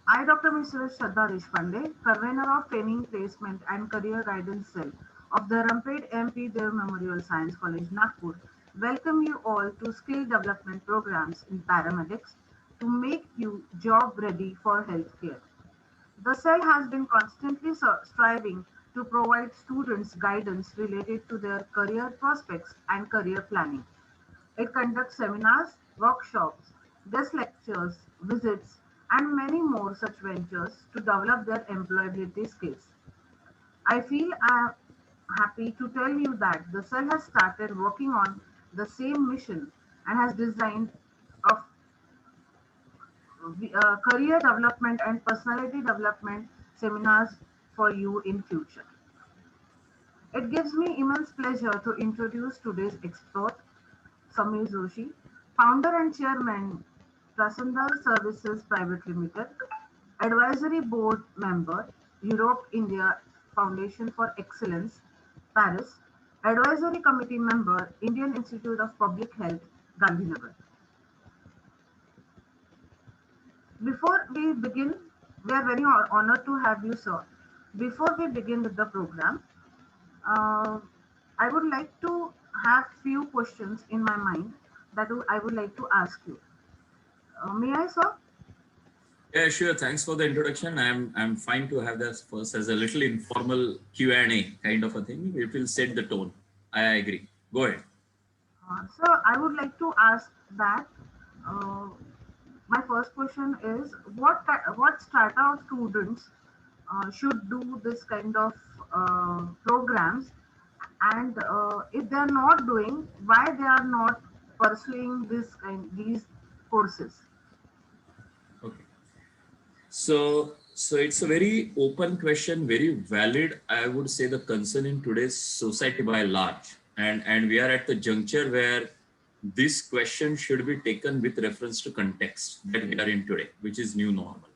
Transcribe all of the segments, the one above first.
I, Dr. Mrs. Shraddha Deshpande, convener of Training, Placement and Career Guidance Cell of the Ramped MP Dev Memorial Science College, Nagpur, welcome you all to skill development programs in paramedics to make you job ready for healthcare. The cell has been constantly striving to provide students guidance related to their career prospects and career planning. It conducts seminars, workshops, guest lectures, visits, and many more such ventures to develop their employability skills. I feel I am happy to tell you that the cell has started working on the same mission and has designed a career development and personality development seminars for you in future. It gives me immense pleasure to introduce today's expert, Samir Joshi, founder and chairman, Prasandal Services Private Limited, advisory board member, Europe India Foundation for Excellence, Paris, advisory committee member, Indian Institute of Public Health, Gandhinagar. Before we begin, we are very honored to have you, sir. Before we begin with the program, uh, I would like to have few questions in my mind that I would like to ask you. May I, sir? Yeah, sure. Thanks for the introduction. I'm fine to have this first as a little informal Q&A kind of a thing. It will set the tone. I agree. Go ahead. Sir, I would like to ask that uh, my first question is what strata of students should do this kind of programs, and if they are not doing, why they are not pursuing these courses? Okay. So it's a very open question, very valid. I would say the concern in today's society by large, and we are at the juncture where this question should be taken with reference to context that we are in today, which is new normal.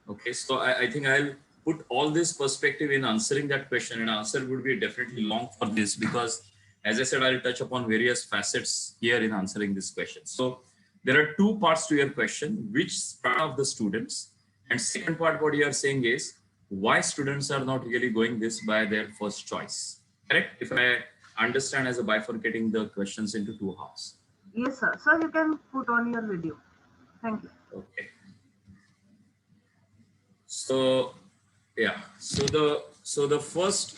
Okay, so I think I'll put all this perspective in answering that question, and answer would be definitely long for this because, as I said, I'll touch upon various facets here in answering this question. So there are two parts to your question: which part of the students, and second part, what you are saying is why students are not really going this by their first choice. Correct? If I understand as a bifurcating the questions into two halves. Yes, sir. Sir, you can put on your video. Thank you. Okay. So yeah, so the first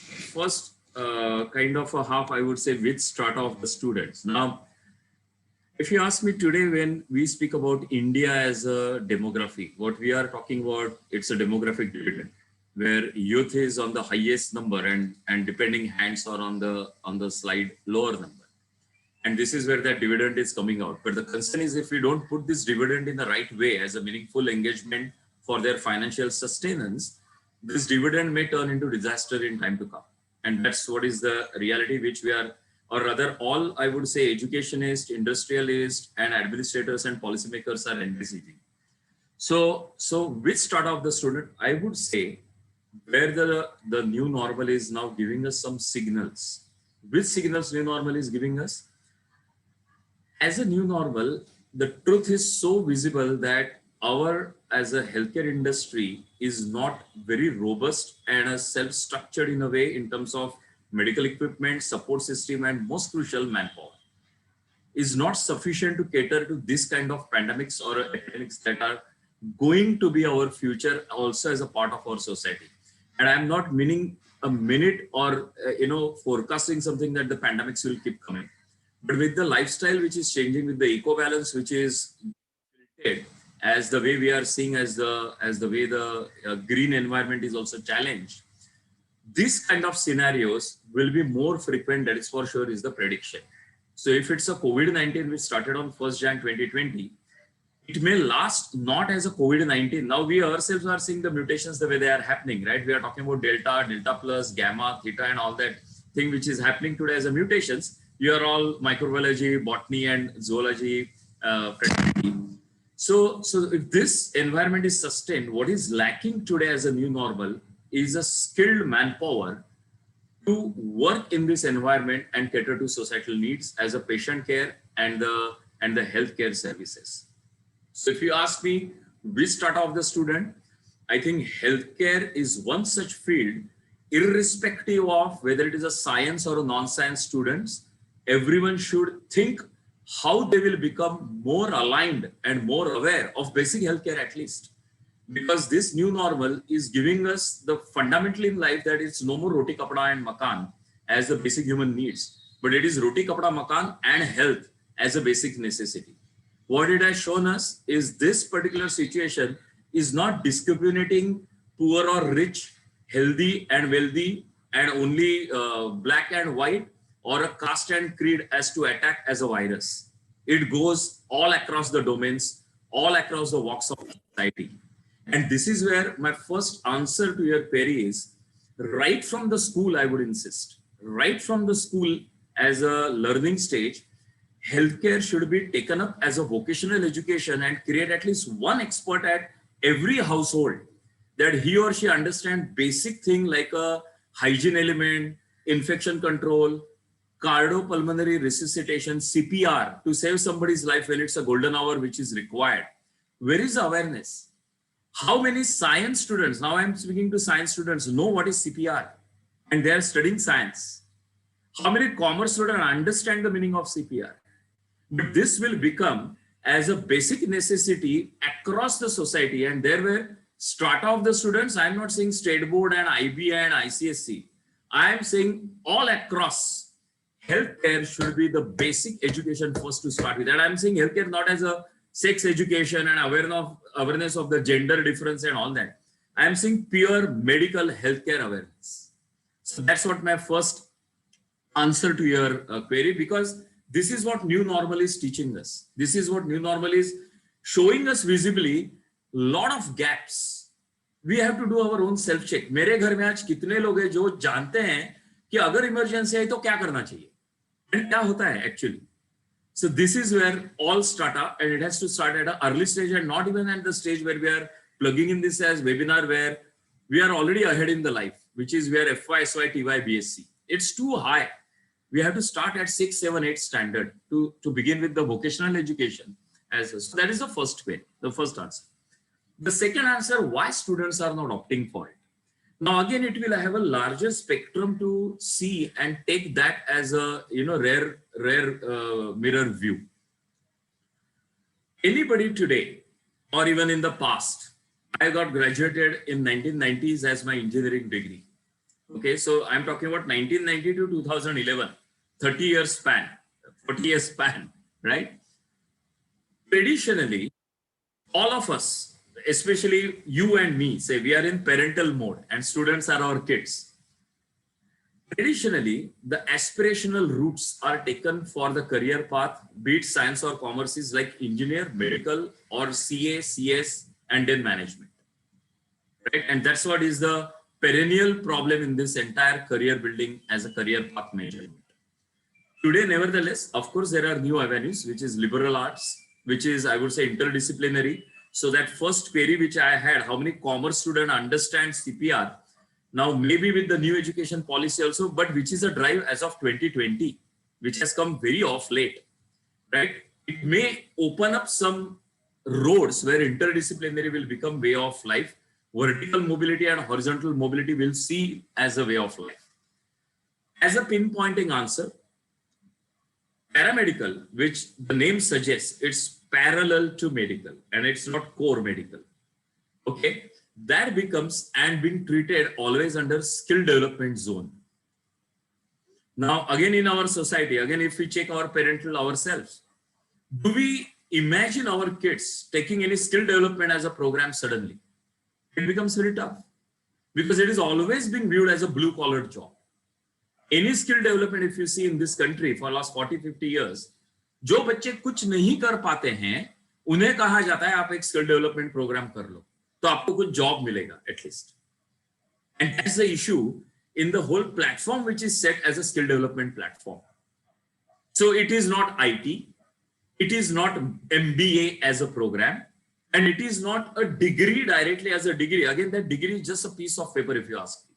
kind of a half, I would say, which strata of the students. Now, if you ask me today, when we speak about India as a demography, what we are talking about, it's a demographic dividend where youth is on the highest number, and depending hands are on the slide lower number, and this is where that dividend is coming out. But the concern is, if we don't put this dividend in the right way as a meaningful engagement for their financial sustenance, this dividend may turn into disaster in time to come. And that's what is the reality which we are, or rather all, I would say, educationists, industrialists, and administrators and policymakers are envisaging. So which start of the student, I would say, where the new normal is now giving us some signals. Which signals new normal is giving us? As a new normal, the truth is so visible that our as a healthcare industry is not very robust and self-structured in a way in terms of medical equipment, support system, and most crucial, manpower is not sufficient to cater to this kind of pandemics or epidemics that are going to be our future also as a part of our society. And I'm not meaning a minute or forecasting something that the pandemics will keep coming, but with the lifestyle which is changing, with the eco balance which is tilted, as the way we are seeing, as the way the green environment is also challenged, this kind of scenarios will be more frequent. That is for sure, is the prediction. So if it's a COVID-19 which started on 1st Jan 2020, it may last not as a COVID-19. Now we ourselves are seeing the mutations the way they are happening, right? We are talking about Delta, Delta plus, Gamma, Theta, and all that thing which is happening today as a mutations. You are all microbiology, botany, and zoology fraternity. So if this environment is sustained, what is lacking today as a new normal is a skilled manpower to work in this environment and cater to societal needs as a patient care and the healthcare services. So if you ask me which strata of the student, I think healthcare is one such field, irrespective of whether it is a science or a non-science students, everyone should think how they will become more aligned and more aware of basic healthcare at least. Because this new normal is giving us the fundamental in life that it's no more roti, kapda and makan as the basic human needs, but it is roti, kapda, makan and health as a basic necessity. What it has shown us is this particular situation is not discriminating poor or rich, healthy and wealthy, and only black and white, or a caste and creed as to attack as a virus. It goes all across the domains, all across the walks of society. And this is where my first answer to your query is, right from the school, I would insist, right from the school as a learning stage, healthcare should be taken up as a vocational education and create at least one expert at every household, that he or she understand basic thing like a hygiene element, infection control, cardiopulmonary resuscitation, CPR, to save somebody's life when it's a golden hour which is required. Where is the awareness? How many science students, now I'm speaking to science students, know what is CPR and they are studying science? How many commerce students understand the meaning of CPR? But this will become as a basic necessity across the society, and there were strata of the students. I'm not saying state board and IB and ICSC. I'm saying all across, healthcare should be the basic education first to start with. And I'm saying healthcare not as a sex education and awareness of the gender difference and all that. I'm saying pure medical healthcare awareness. So that's what my first answer to your query, because this is what new normal is teaching us. This is what new normal is showing us visibly. Lot of gaps. We have to do our own self check. मेरे घर में आज कितने लोग हैं जो जानते हैं कि अगर इमरजेंसी है तो क्या करना चाहिए, and क्या होता है actually. So this is where all startup, and it has to start at an early stage and not even at the stage where we are plugging in this as webinar, where we are already ahead in the life, which is where FY, SY, TY, BSc. It's too high. We have to start at 6, 7, 8 standard to begin with the vocational education. So that is the first way, the first answer. The second answer, why students are not opting for it. Now again, it will have a larger spectrum to see and take that as a rare mirror view. Anybody today, or even in the past, I got graduated in 1990s as my engineering degree. Okay, so I'm talking about 1990 to 2011, 30 years span, 40 years span, right? Traditionally, all of us, especially you and me, say we are in parental mode and students are our kids. Traditionally, the aspirational routes are taken for the career path, be it science or commerce, is like engineer, medical, or CA, CS, and then management, right? And that's what is the perennial problem in this entire career building as a career path measurement. Today, nevertheless, of course, there are new avenues, which is liberal arts, which is, I would say, interdisciplinary. So that first query which I had, how many commerce students understand CPR? Now, maybe with the new education policy also, but which is a drive as of 2020, which has come very off late, right? It may open up some roads where interdisciplinary will become way of life. Vertical mobility and horizontal mobility will see as a way of life. As a pinpointing answer, paramedical, which the name suggests, it's parallel to medical and it's not core medical. Okay, that becomes and being treated always under skill development zone. Now, again, in our society, again, if we check our parental ourselves, do we imagine our kids taking any skill development as a program suddenly? It becomes very tough because it is always being viewed as a blue collar job. Any skill development, if you see in this country for last 40-50 years, जो बच्चे कुछ नहीं कर पाते हैं उन्हें कहा जाता है आप एक स्किल डेवलपमेंट प्रोग्राम कर लो तो आपको कुछ जॉब मिलेगा at least. And that's the issue in the whole platform which is set as a skill development platform. So it is not IT, it is not MBA as a program, and it is not a degree directly as a degree. Again, that degree is just a piece of paper if you ask me.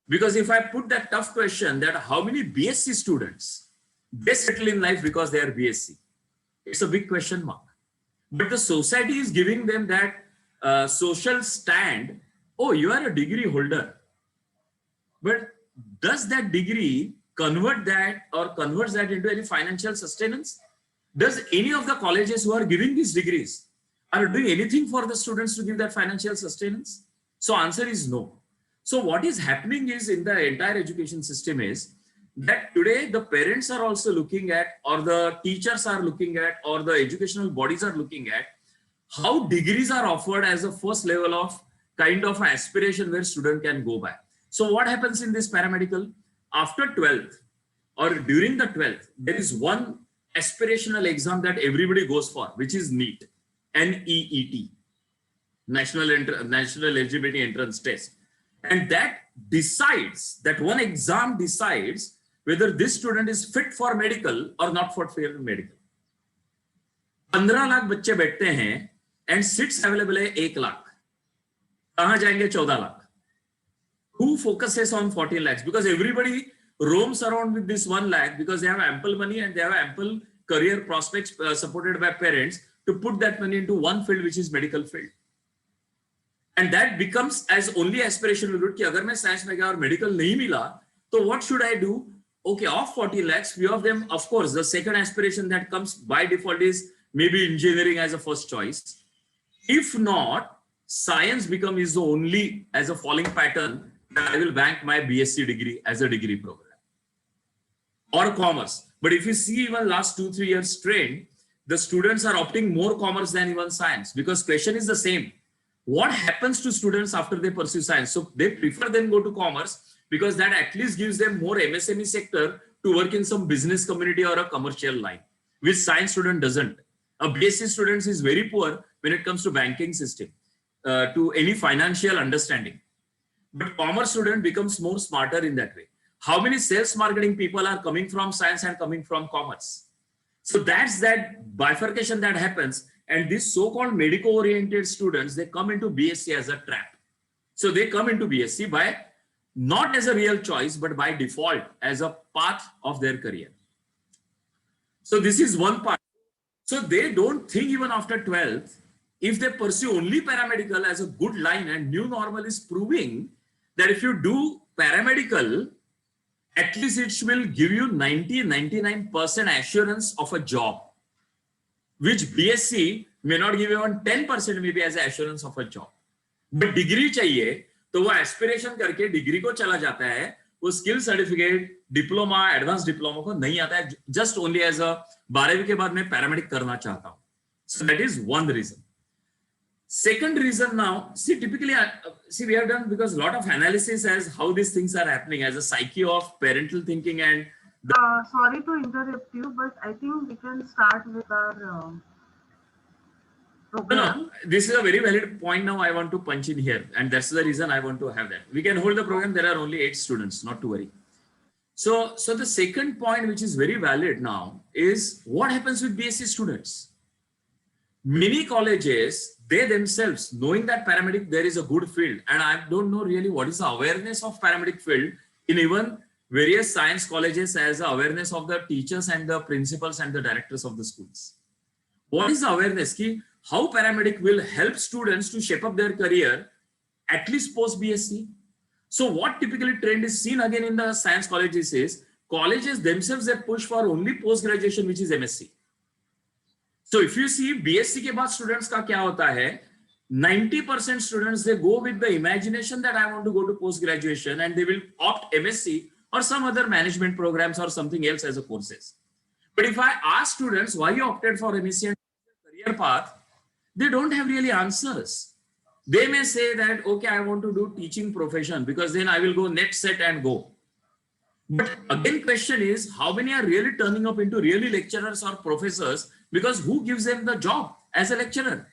Because if I put that tough question that how many BSc students, they settle in life because they are BSc, it's a big question mark. But the society is giving them that social stand. Oh, you are a degree holder, but does that degree convert that or converts that into any financial sustenance? Does any of the colleges who are giving these degrees are doing anything for the students to give that financial sustenance? So answer is no. So what is happening is in the entire education system is that today the parents are also looking at, or the teachers are looking at, or the educational bodies are looking at how degrees are offered as a first level of kind of aspiration where student can go by. So what happens in this paramedical? After 12th or during the 12th, there is one aspirational exam that everybody goes for, which is NEET, N-E-E-T, National Eligibility Entrance Test. And that decides, that one exam decides whether this student is fit for medical or not for medical. 15 lakh बच्चे बैठते हैं and seats available है 1 लाख. कहाँ जाएंगे 14 lakh? Who focuses on 14 lakhs? Because everybody roams around with this 1 lakh because they have ample money and they have ample career prospects supported by parents to put that money into one field, which is medical field. And that becomes as only aspirational route कि अगर मैं science में गया और medical नहीं मिला, तो what should I do? Okay, of 40 lakhs, few of them, of course, the second aspiration that comes by default is maybe engineering as a first choice. If not, science becomes the only as a falling pattern that I will bank my BSc degree as a degree program. Or commerce. But if you see even last 2-3 years trend, the students are opting more commerce than even science, because question is the same. What happens to students after they pursue science? So they prefer then go to commerce because that at least gives them more MSME sector to work in some business community or a commercial line, which science student doesn't. A BSc student is very poor when it comes to banking system, to any financial understanding. But commerce student becomes more smarter in that way. How many sales marketing people are coming from science and coming from commerce? So that's that bifurcation that happens. And these so-called medico-oriented students, they come into BSc as a trap. So they come into BSc by not as a real choice, but by default as a path of their career. So this is one part. So they don't think even after 12th, if they pursue only paramedical as a good line, and new normal is proving that if you do paramedical, at least it will give you 99% assurance of a job, which BSc may not give even 10% maybe as an assurance of a job. But degree चाहिए, तो वो aspiration करके degree को चला जाता है, वो skill certificate, diploma, advanced diploma को नहीं आता है, just only as a 12वीं के बाद मैं paramedic करना चाहता हूँ. So that is one reason. Second reason now, see typically, we have done, because a lot of analysis as how these things are happening as a psyche of parental thinking and sorry to interrupt you, but I think we can start with our program. No, this is a very valid point now I want to punch in here, and that's the reason I want to have that. We can hold the program, there are only 8 students, not to worry. So the second point, which is very valid now, is what happens with BSc students. Many colleges, they themselves, knowing that paramedic, there is a good field, and I don't know really what is the awareness of paramedic field in even various science colleges as the awareness of the teachers and the principals and the directors of the schools. What is the awareness? How paramedic will help students to shape up their career, at least post BSc. So what typically trend is seen again in the science colleges is, colleges themselves, they push for only post-graduation, which is MSc. So if you see BSc के बाद students का क्या होता है, 90% students, they go with the imagination that I want to go to post-graduation, and they will opt MSc or some other management programs or something else as a courses. But if I ask students why you opted for MSc and career path, they don't have really answers. They may say that, okay, I want to do teaching profession because then I will go net set and go. But again, question is, how many are really turning up into really lecturers or professors, because who gives them the job as a lecturer?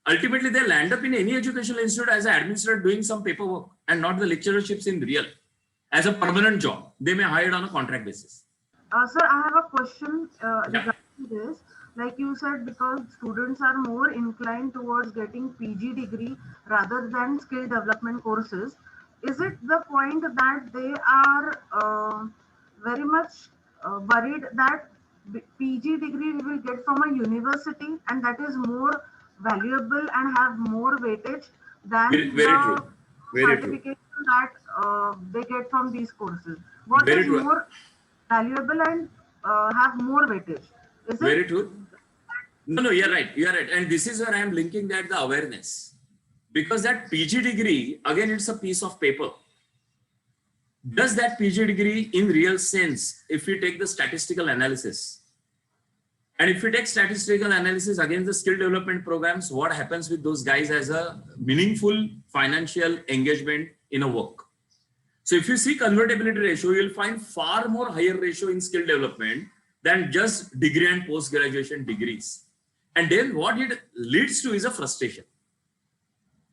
Ultimately, they land up in any educational institute as an administrator doing some paperwork and not the lecturerships in real. As a permanent job, they may hire on a contract basis. Sir, I have a question regarding this. Like you said, because students are more inclined towards getting PG degree rather than skill development courses, is it the point that they are very much worried that PG degree we will get from a university, and that is more valuable and have more weightage Very, than very true. the Very true. certification that they get from these courses. What Very is true. more valuable and have more weightage? Is it? Very true. No, no, you're right. You're right. And this is where I'm linking that the awareness. Because that PG degree, again, it's a piece of paper. Does that PG degree in real sense, if we take the statistical analysis, and if we take statistical analysis against the skill development programs, what happens with those guys as a meaningful financial engagement in a work? So if you see convertibility ratio, you'll find far more higher ratio in skill development than just degree and post-graduation degrees. And then what it leads to is a frustration.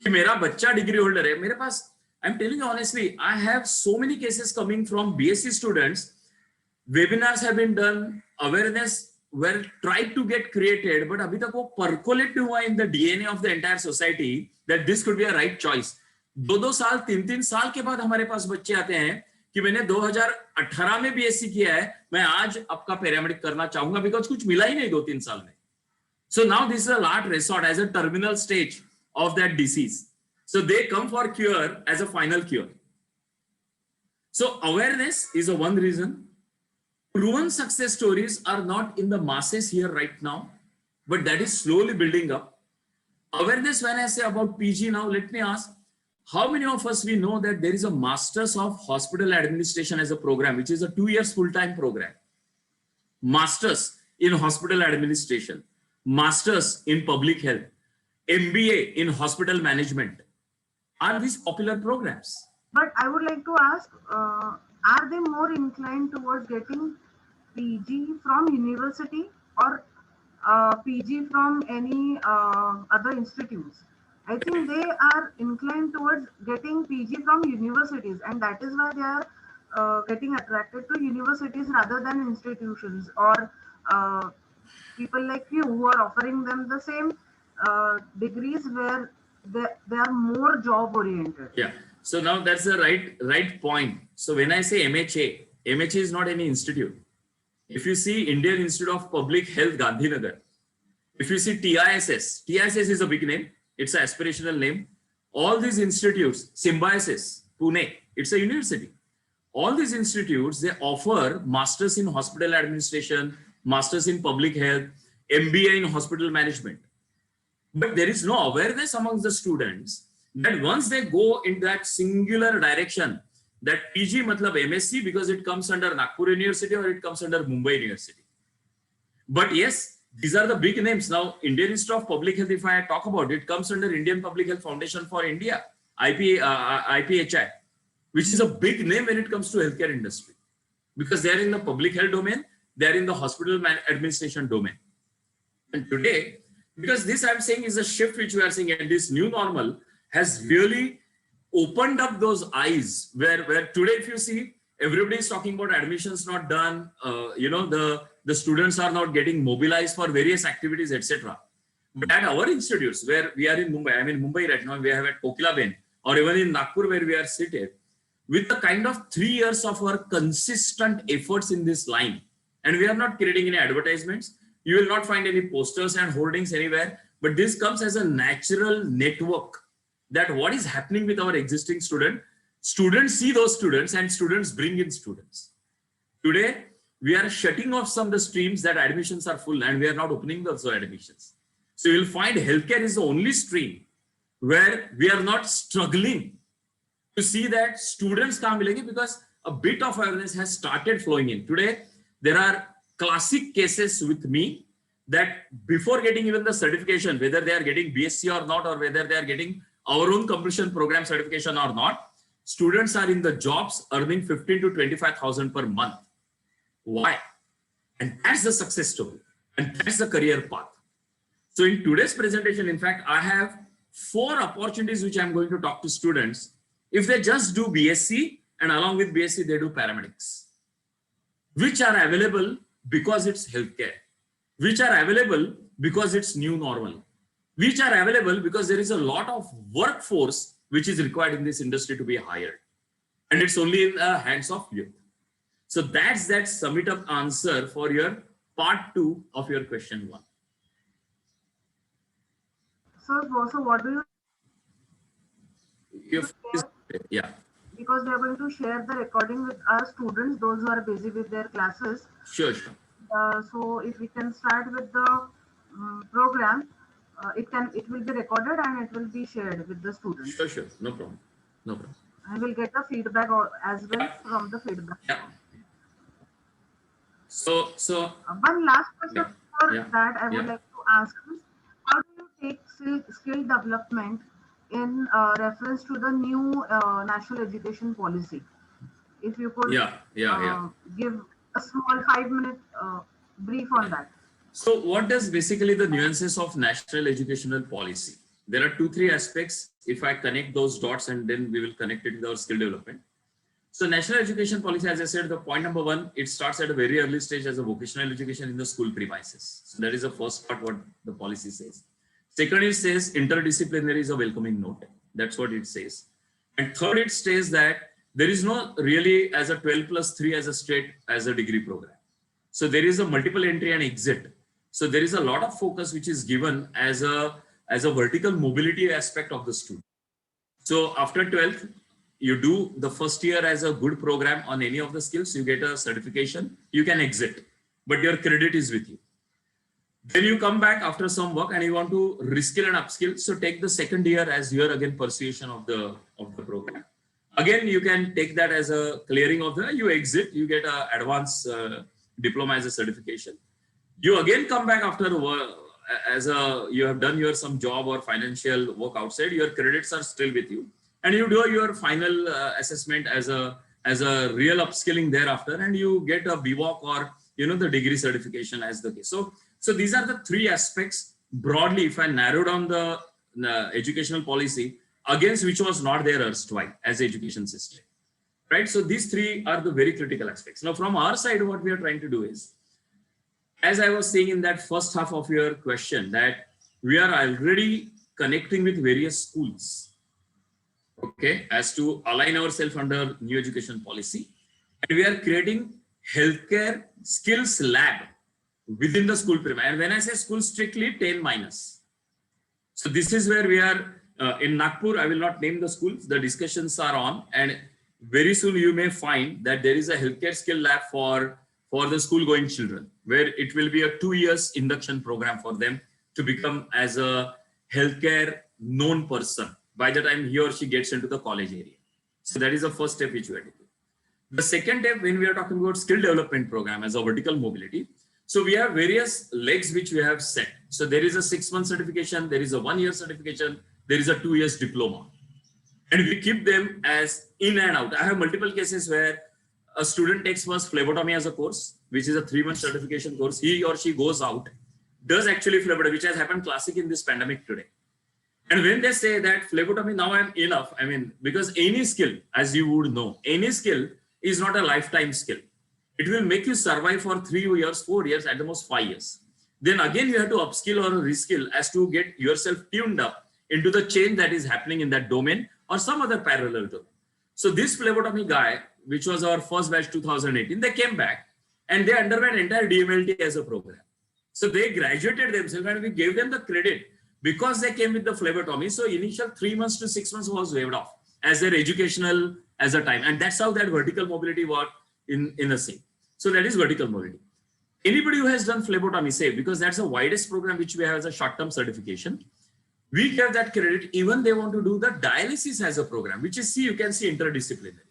कि मेरा बच्चा degree holder है मेरे पास I'm telling you honestly, I have so many cases coming from BSc students. Webinars have been done, awareness were tried to get created, but अभी तक वो percolate नहीं हुआ in the DNA of the entire society that this could be a right choice. 2-2 साल 3-3 साल के बाद हमारे पास बच्चे आते हैं कि मैंने 2018 में BSc किया है, मैं आज आपका पैरामेडिक करना चाहूंगा बिकॉज कुछ मिला ही नहीं 2-3 साल में. So now this is a last resort as a terminal stage of that disease. So they come for cure as a final cure. So awareness is a one reason. Proven success stories are not in the masses here right now, but that is slowly building up. Awareness, when I say about PG now, let me ask, how many of us we know that there is a Masters of Hospital Administration as a program, which is a 2 years full-time program. Masters in Hospital Administration, Masters in Public Health, MBA in Hospital Management. Are these popular programs? But I would like to ask, are they more inclined towards getting PG from university or PG from any other institutes? I think they are inclined towards getting PG from universities, and that is why they are getting attracted to universities rather than institutions or people like you who are offering them the same degrees where they are more job oriented. Yeah. So now that's the right point. So when I say MHA, MHA is not any institute. If you see Indian Institute of Public Health, Gandhinagar, if you see TISS, TISS is a big name. It's an aspirational name. All these institutes, Symbiosis, Pune, it's a university. All these institutes, they offer Masters in Hospital Administration, Masters in Public Health, MBA in Hospital Management. But there is no awareness amongst the students that once they go in that singular direction, that PG matlab MSc because it comes under Nagpur University or it comes under Mumbai University. But yes, these are the big names. Now, Indian Institute of Public Health, if I talk about it, comes under Indian Public Health Foundation for India, IPHI, which is a big name when it comes to healthcare industry. Because they are in the public health domain, they are in the hospital administration domain. And today, because this I'm saying is a shift which we are seeing, and this new normal has really opened up those eyes where today, if you see, everybody is talking about admissions not done, the students are not getting mobilized for various activities, etc. But at our institutes where we are in Mumbai, I'm in Mumbai right now, we have at Kokilaben, or even in Nagpur where we are seated, with the kind of 3 years of our consistent efforts in this line, and we are not creating any advertisements, you will not find any posters and hoardings anywhere, but this comes as a natural network that what is happening with our existing students see those students and students bring in students. Today, we are shutting off some of the streams that admissions are full and we are not opening those admissions. So you will find healthcare is the only stream where we are not struggling to see that students can't be like, because a bit of awareness has started flowing in. Today, there are classic cases with me that before getting even the certification, whether they are getting BSc or not, or whether they are getting our own completion program certification or not, students are in the jobs earning 15 to 25,000 per month. Why? And that's the success story. And that's the career path. So in today's presentation, in fact, I have 4 opportunities which I'm going to talk to students. If they just do BSc and along with BSc, they do paramedics, which are available because it's healthcare, which are available because it's new normal, which are available because there is a lot of workforce which is required in this industry to be hired. And it's only in the hands of youth. So that's that sum it up answer for your part 2 of your question 1. So what do you If, share? yeah, Because we are going to share the recording with our students, those who are busy with their classes. sure, sure. So if we can start with the program, it will be recorded and it will be shared with the students. Sure, sure. No problem. No problem. I will get the feedback as well Yeah, from the feedback. yeah. So, One last question yeah, for yeah, that I would yeah, like to ask is, how do you take skill development in reference to the new national education policy? If you could yeah, yeah, yeah. give a small 5 minute brief on that. So what does basically the nuances of national educational policy? There are two, three aspects. If I connect those dots and then we will connect it with our skill development. So national education policy, as I said, the point number one, it starts at a very early stage as a vocational education in the school premises. So that is the first part what the policy says. Second, it says interdisciplinary is a welcoming note. That's what it says. And third, it says that there is no really as a 12 plus 3 as a straight as a degree program. So there is a multiple entry and exit. So there is a lot of focus which is given as a vertical mobility aspect of the student. So after 12th, you do the first year as a good program on any of the skills, you get a certification, you can exit, but your credit is with you. Then you come back after some work and you want to reskill and upskill. So take the second year as your again persuasion of the program. Again, you can take that as a clearing of the, you exit, you get a advanced diploma as a certification. You again come back after you have done your some job or financial work outside, your credits are still with you. And you do your final assessment as a real upskilling thereafter, and you get a BVOC or the degree certification as the case. So these are the three aspects broadly. If I narrow down the educational policy against which was not there erstwhile as education system, right? So these three are the very critical aspects. Now from our side, what we are trying to do is, as I was saying in that first half of your question, that we are already connecting with various schools, okay, as to align ourselves under new education policy. And we are creating healthcare skills lab within the school pyramid. And when I say school, strictly 10 minus. So this is where we are in Nagpur. I will not name the schools. The discussions are on, and very soon you may find that there is a healthcare skill lab for the school going children, where it will be a 2 years induction program for them to become as a healthcare known person by the time he or she gets into the college area. So that is the first step which we are taking. The second step, when we are talking about skill development program as a vertical mobility, so we have various legs which we have set. So there is a 6-month certification, there is a 1-year certification, there is a 2 years diploma. And we keep them as in and out. I have multiple cases where a student takes first phlebotomy as a course, which is a 3-month certification course. He or she goes out, does actually phlebotomy, which has happened classic in this pandemic today. And when they say that phlebotomy, now I'm enough, I mean, because any skill, as you would know, any skill is not a lifetime skill. It will make you survive for 3 years, 4 years, at the most 5 years. Then again, you have to upskill or reskill as to get yourself tuned up into the change that is happening in that domain or some other parallel domain. So this phlebotomy guy, which was our first batch 2018, they came back and they underwent entire DMLT as a program. So they graduated themselves and we gave them the credit because they came with the phlebotomy. So initial 3 months to 6 months was waived off as their educational as a time. And that's how that vertical mobility worked in the same. So that is vertical mobility. Anybody who has done phlebotomy, say, because that's the widest program which we have as a short-term certification, we give that credit. Even they want to do the dialysis as a program, which is, you can see interdisciplinary.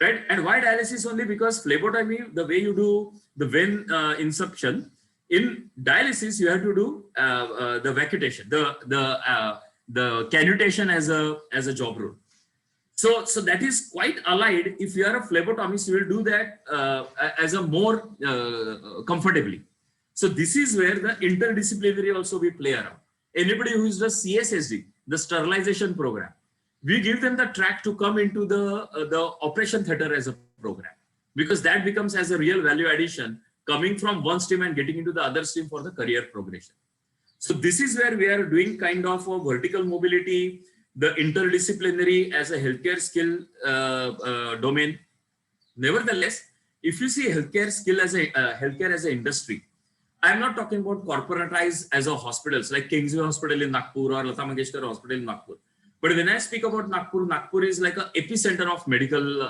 Right? And why dialysis only? Because phlebotomy, the way you do the vein insuction, in dialysis you have to do the vacutation, the canutation as a job role. So that is quite allied. If you are a phlebotomist, you will do that as a more comfortably. So this is where the interdisciplinary also we play around. Anybody who is the CSSD, the sterilization program, we give them the track to come into the operation theater as a program, because that becomes as a real value addition coming from one stream and getting into the other stream for the career progression. So this is where we are doing kind of a vertical mobility, the interdisciplinary as a healthcare skill domain. Nevertheless, if you see healthcare skill as a healthcare as an industry, I'm not talking about corporatized as a hospitals like Kingsway Hospital in Nagpur or Lata Mangeshkar Hospital in Nagpur. But when I speak about Nagpur, Nagpur is like an epicenter of medical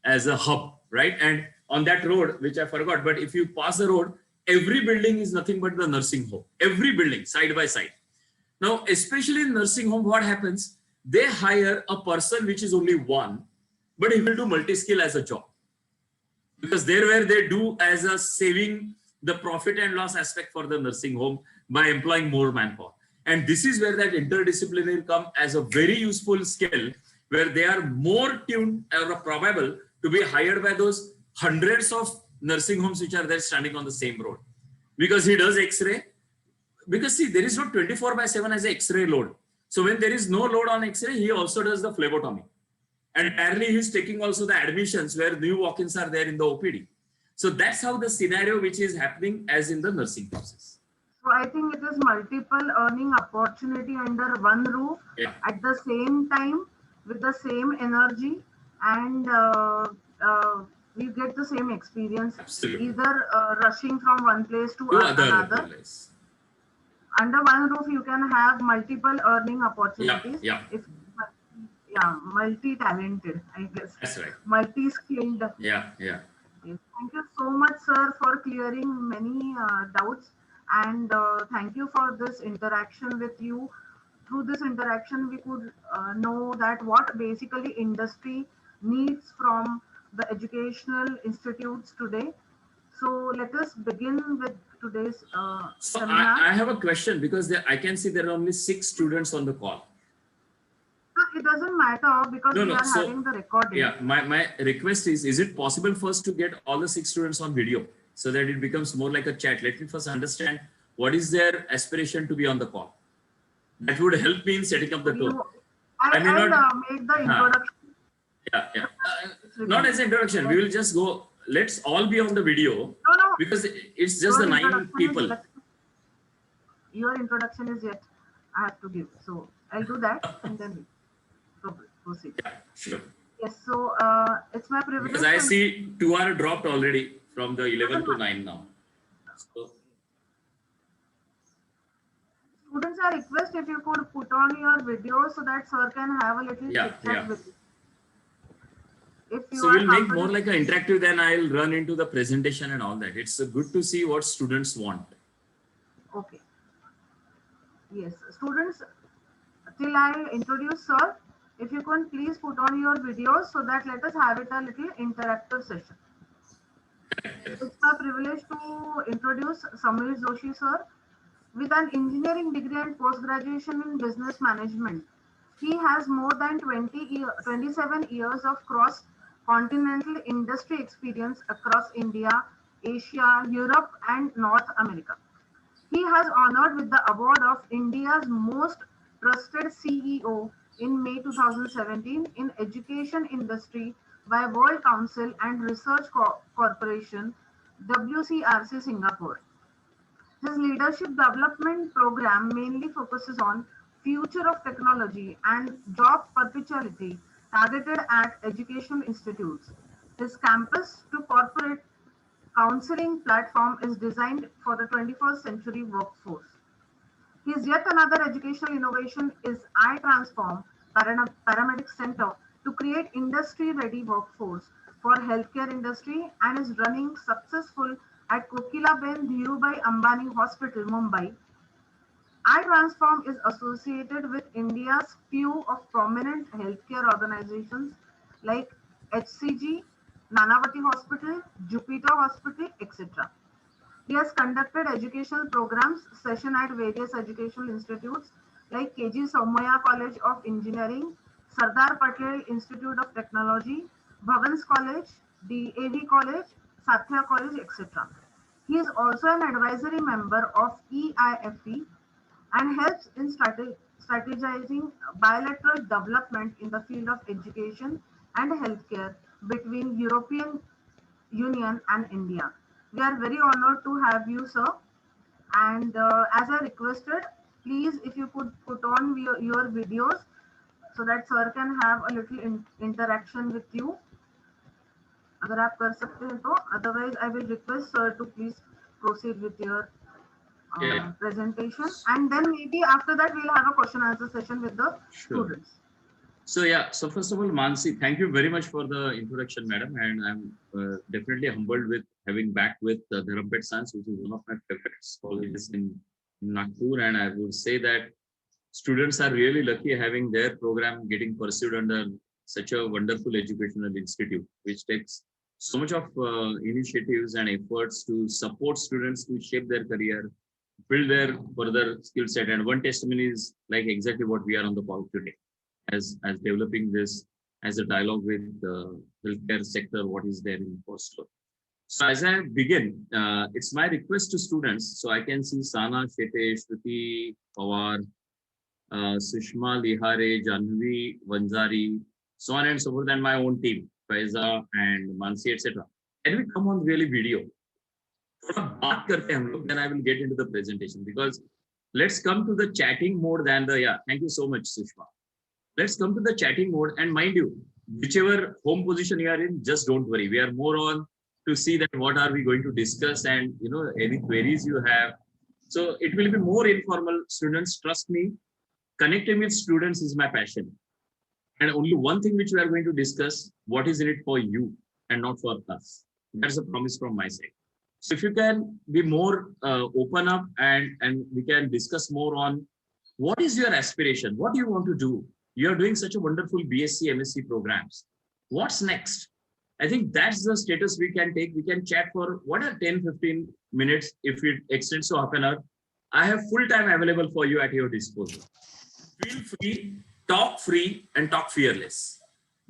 as a hub, right? And on that road, which I forgot, but if you pass the road, every building is nothing but the nursing home. Every building, side by side. Now, especially in nursing home, what happens? They hire a person which is only one, but he will do multi-skill as a job. Because there where they do as a saving the profit and loss aspect for the nursing home by employing more manpower. And this is where that interdisciplinary come as a very useful skill where they are more tuned or probable to be hired by those hundreds of nursing homes which are there standing on the same road. Because he does X-ray. Because see, there is no 24/7 as an X-ray load. So when there is no load on X-ray, he also does the phlebotomy. And apparently he's taking also the admissions where new walk-ins are there in the OPD. So that's how the scenario which is happening as in the nursing process. So I think it is multiple earning opportunity under one roof at the same time with the same energy, and we get the same experience. Absolutely. Either rushing from one place to another. Place. Under one roof, you can have multiple earning opportunities. If multi-talented, I guess. That's right. Multi-skilled. Yeah. Yes. Thank you so much, sir, for clearing many doubts, and thank you for this interaction with you. Through this interaction, we could know that what basically industry needs from the educational institutes today. So let us begin with today's seminar. I have a question because I can see there are only 6 students on the call. It doesn't matter because we are having the recording. Yeah, my request is it possible first to get all the 6 students on video so that it becomes more like a chat? Let me first understand what is their aspiration to be on the call. That would help me in setting up the tone. I may not make the introduction. Yeah. Not as an introduction. We will just go. Let's all be on the video. No. Because it's just the 9 people. Your introduction is yet I have to give. So I'll do that and then proceed. Yeah, sure. Yes, so it's my privilege. Because I see 2 are dropped already from the 11 to 9 now. So, students, I request if you could put on your video so that sir can have a little chat with you. So we'll make more like an interactive, then I'll run into the presentation and all that. It's good to see what students want. Okay. Yes, students, till I introduce sir, if you can please put on your videos so that let us have it a little interactive session. It's my privilege to introduce Samir Joshi sir. With an engineering degree and post-graduation in business management, he has more than 27 years of cross-continental industry experience across India, Asia, Europe, and North America. He has honored with the award of India's most trusted CEO in May 2017 in education industry by World Council and Research Corporation, WCRC Singapore. His leadership development program mainly focuses on future of technology and job perpetuity targeted at educational institutes. His campus to corporate counseling platform is designed for the 21st century workforce. His yet another educational innovation is iTransform Paramedic Center to create industry-ready workforce for healthcare industry and is running successful at Kokilaben Dhirubhai Ambani Hospital, Mumbai. iTransform is associated with India's few of prominent healthcare organizations like HCG, Nanavati Hospital, Jupiter Hospital, etc. He has conducted educational programs session at various educational institutes like KG Somaya College of Engineering, Sardar Patel Institute of Technology, Bhavans College, DAV College, Satya College, etc. He is also an advisory member of EIFE and helps in strategizing bilateral development in the field of education and healthcare between European Union and India. We are very honored to have you, sir. And as I requested, please, if you could put on your videos so that sir can have a little interaction with you. अगर आप कर सकते हैं तो, otherwise I will request sir to please proceed with your Yeah. presentation, and then maybe after that we'll have a question answer session with the Sure. students. So yeah, so first of all, Mansi, thank you very much for the introduction, madam, and I'm definitely humbled with having back with Dharampet Science, which is one of my favorite colleges in Nagpur, and I would say that students are really lucky having their program getting pursued under such a wonderful educational institute, which takes so much of initiatives and efforts to support students to shape their career, build their further skill set. And one testimony is like exactly what we are on the call today, as developing this as a dialogue with the healthcare sector, what is there in Postlo. So as I begin, it's my request to students. So I can see Sana, Shete, Shruti, Pawar, Sushma, Lihare, Janvi, Vanzari, so on and so forth, and my own team, Faiza and Mansi, etc. Can we come on really video? थोड़ा बात करते हैं हम लोग, then I will get into the presentation, because let's come to the chatting mode than the, yeah, thank you so much, Sushma. Let's come to the chatting mode, and mind you, whichever home position you are in, just don't worry. We are more on to see that what are we going to discuss, and any queries you have. So it will be more informal. Students, trust me, connecting with students is my passion. And only one thing which we are going to discuss, what is in it for you and not for us. That's a promise from my side. So if you can be more open up, and we can discuss more on what is your aspiration, what do you want to do? You're doing such a wonderful BSc, MSc programs. What's next? I think that's the status we can take. We can chat for what are 10, 15 minutes. If it extends to half an hour, I have full time available for you at your disposal. Feel free, and talk fearless.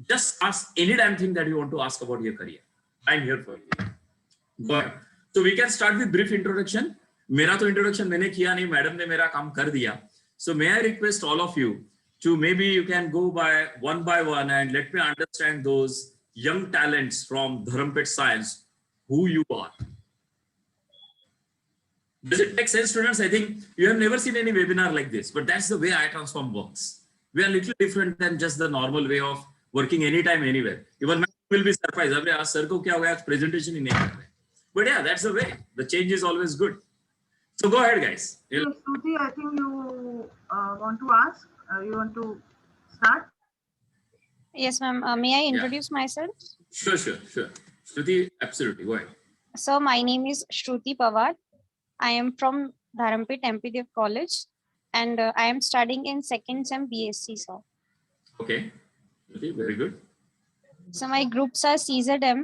Just ask any damn thing that you want to ask about your career. I'm here for you. Go ahead. So we can start with brief introduction. मेरा तो introduction मैंने किया नहीं, madam ने मेरा काम कर दिया. So may I request all of you to maybe you can go by one and let me understand those young talents from Dharampet Science, who you are. Does it make sense, students? I think you have never seen any webinar like this, but that's the way iTransform works. We are a little different than just the normal way of working anytime, anywhere. Even I will be surprised. Abre, aaj sir ko kya hoga, aaj presentation hi nahi kar rahe. But yeah, that's the way. The change is always good. So go ahead, guys. Yes, Shruti, I think you want to ask. You want to start? Yes, ma'am. May I introduce myself? Sure. Shruti, absolutely. Go ahead. So my name is Shruti Pawar. I am from Dharampet MPDev College, and I am studying in second sem BSc, sir. Okay, very good. So my groups are CZM.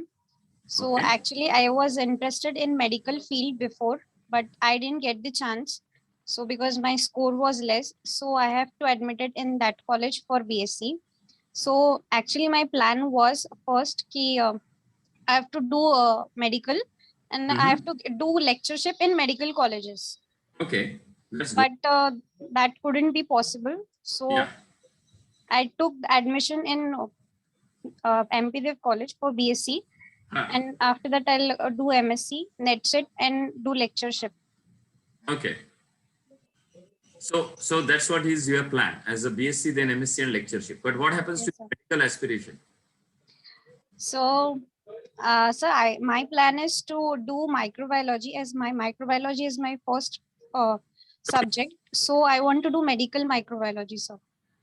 So Okay. actually I was interested in medical field before, but I didn't get the chance. So because my score was less, so I have to admitted in that college for BSc. So actually my plan was first I have to do medical, and I have to do lectureship in medical colleges. Okay, that's good. But that couldn't be possible. So Yeah. I took the admission in MPDev College for BSc, and after that I'll do MSc, NetSet, and do lectureship. Okay. So that's what is your plan as a BSc, then MSc and lectureship. But what happens to medical aspiration? So, my plan is to do microbiology, as my microbiology is my first subject. So I want to do medical microbiology, sir.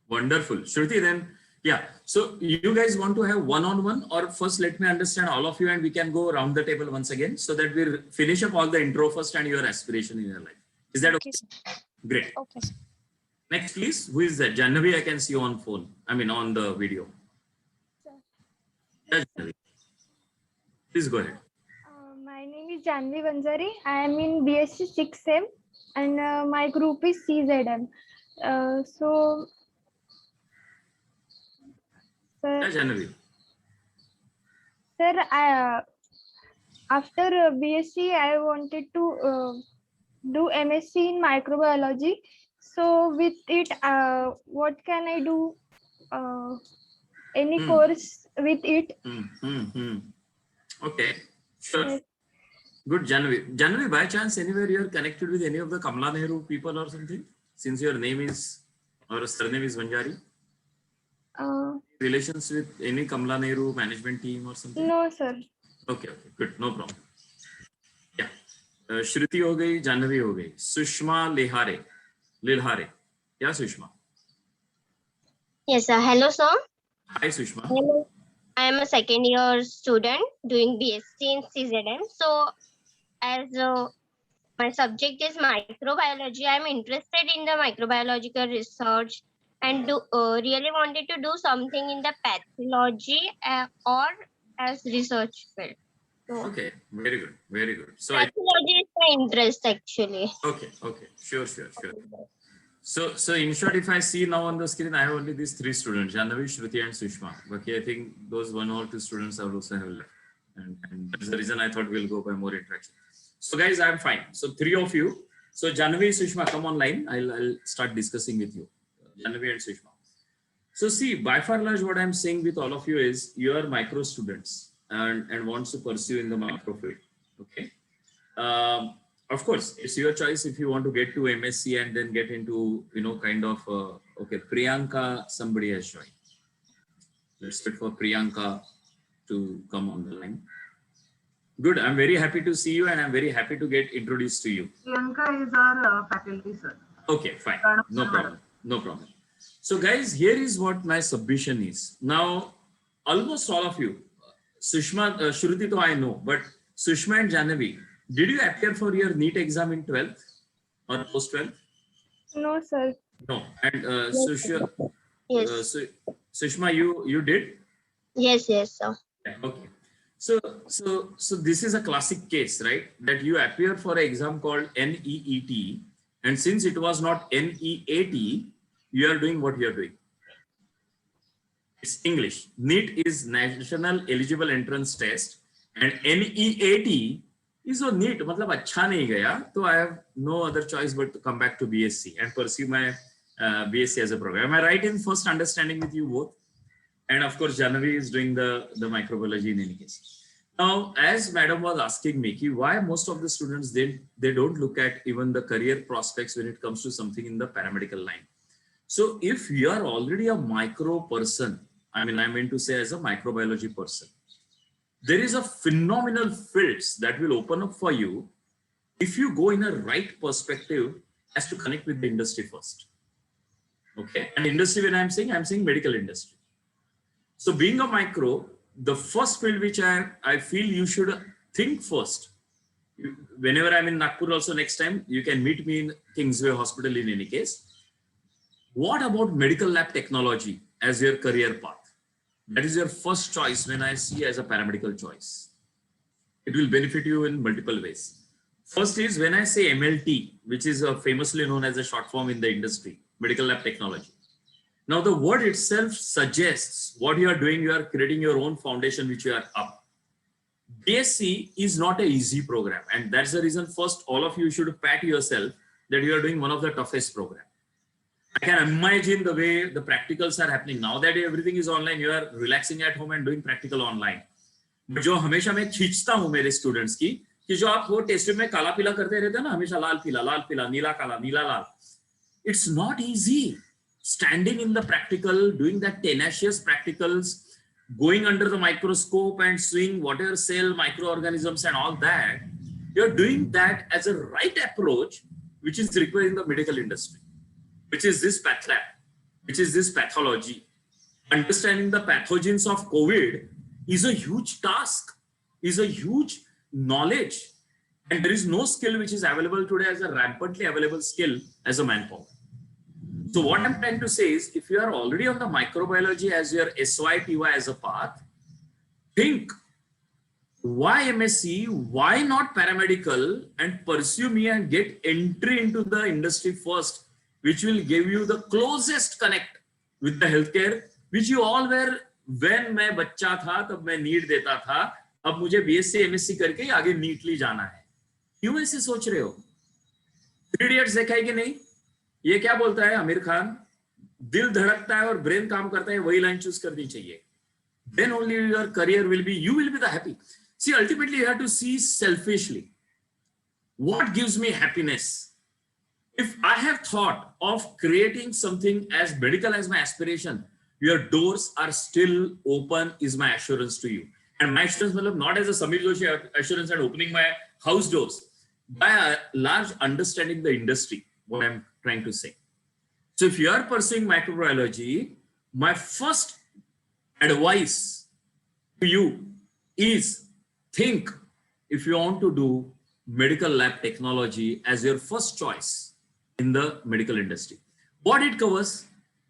Wonderful. Shruti, then, yeah. So you guys want to have one-on-one, or first let me understand all of you and we can go around the table once again so that we'll finish up all the intro first and your aspiration in your life. Is that okay? Sir. Great. Okay, sir. Next, please. Who is that? Janvi, I can see you on phone. I mean, on the video. Yeah, Janvi. Please go ahead. My name is Janvi Vanzari. I am in BSc 6th sem, and my group is CZM. So, sir, Yeah, Janvi. sir, after BSc, I wanted to do MSc in microbiology. So, with it, what can I do? Any course with it? Okay, sure. Yes. Good, Janvi. Janvi, by chance, anywhere you are connected with any of the Kamala Nehru people or something? Since your name is, or surname is Vanjari? Relations with any Kamala Nehru management team or something? No, sir. Okay, good, no problem. Yeah. श्रुति हो गई, जानवी हो गई, सुषमा लिल्हारे, या Sushma? Yes, sir. Hello, sir. Hi Sushma. I am a second year student doing BSc in CZM. So, as my subject is microbiology, I am interested in the microbiological research and really wanted to do something in the pathology or as research field. So, Okay, very good, very good. So pathology is my interest actually. okay, sure. So in short, if I see now on the screen, I have only these three students, Janhavi, Shruti, and Sushma. Okay, I think those one or two students are also have left. And that's the reason I thought we'll go by more interaction. So guys, I'm fine. So three of you. So Janhavi, Sushma, come online. I'll start discussing with you. Janhavi and Sushma. So see, by far large, what I'm saying with all of you is you are micro students and wants to pursue in the micro field. Okay. Of course, it's your choice if you want to get to MSc and then get into, kind of, okay, Priyanka, somebody has joined. Let's wait for Priyanka to come on the line. Good, I'm very happy to see you and I'm very happy to get introduced to you. Priyanka is our faculty, sir. Okay, fine, no problem. So guys, here is what my submission is. Now, almost all of you, Sushma, Shruti, I know, but Sushma and Janhavi, did you appear for your NEET exam in 12th or post-12th? No, sir. No. And Yes. Sushma, you did? Yes, sir. Okay. So this is a classic case, right? That you appear for an exam called NEET, and since it was not NEAT, you are doing what you are doing. It's English. NEET is National Eligible Entrance Test, and NEAT is so neat, matlab acha nahi gaya, so I have no other choice but to come back to BSc and pursue my BSc as a program. Am I right in first understanding with you both? And of course, Janhavi is doing the microbiology in any case. Now, as madam was asking me, why most of the students, they don't look at even the career prospects when it comes to something in the paramedical line. So if you are already a micro person, I mean to say as a microbiology person, there is a phenomenal fields that will open up for you if you go in a right perspective as to connect with the industry first. Okay, and industry, when I'm saying medical industry. So being a micro, the first field which I feel you should think first. Whenever I'm in Nagpur also next time, you can meet me in Kingsway Hospital in any case. What about medical lab technology as your career path? That is your first choice when I see as a paramedical choice. It will benefit you in multiple ways. First is when I say MLT, which is famously known as a short form in the industry, medical lab technology. Now the word itself suggests what you are doing, you are creating your own foundation which you are up. BSc is not an easy program, and that's the reason first all of you should pat yourself that you are doing one of the toughest programs. I can imagine the way the practicals are happening. Now that everything is online, you are relaxing at home and doing practical online. But जो हमेशा मैं खींचता हूँ मेरे students की कि जो आप वो टेस्ट में काला पीला करते रहते हैं ना, हमेशा लाल पीला, नीला काला, नीला लाल. It's not easy. Standing in the practical, doing that tenacious practicals, going under the microscope and seeing water cell, microorganisms and all that, you're doing that as a right approach, which is required in the medical industry. Which is this path lab, which is this pathology. Understanding the pathogens of COVID is a huge task, is a huge knowledge. And there is no skill which is available today as a rampantly available skill as a manpower. So what I'm trying to say is, if you are already on the microbiology as your SYTY as a path, think, why MSc, why not paramedical, and pursue me and get entry into the industry first, which will give you the closest connect with the healthcare, which you all were when मैं बच्चा था तब मैं NEET देता था, अब मुझे BSc MSc करके ही आगे नीटली जाना है. क्यों ऐसे सोच रहे हो? 3 Idiots देखा है कि नहीं? ये क्या बोलता है आमिर खान? दिल धड़कता है और ब्रेन काम करता है, वही लाइन चूज करनी चाहिए. Then only your career will be, you will be the happy. See, ultimately you have to see selfishly. What gives me happiness? If I have thought of creating something as medical as my aspiration, your doors are still open is my assurance to you. And my assurance, not as a Samir Joshi assurance and opening my house doors. by a large understanding the industry, what I'm trying to say. So if you are pursuing microbiology, my first advice to you is think if you want to do medical lab technology as your first choice in the medical industry. What it covers?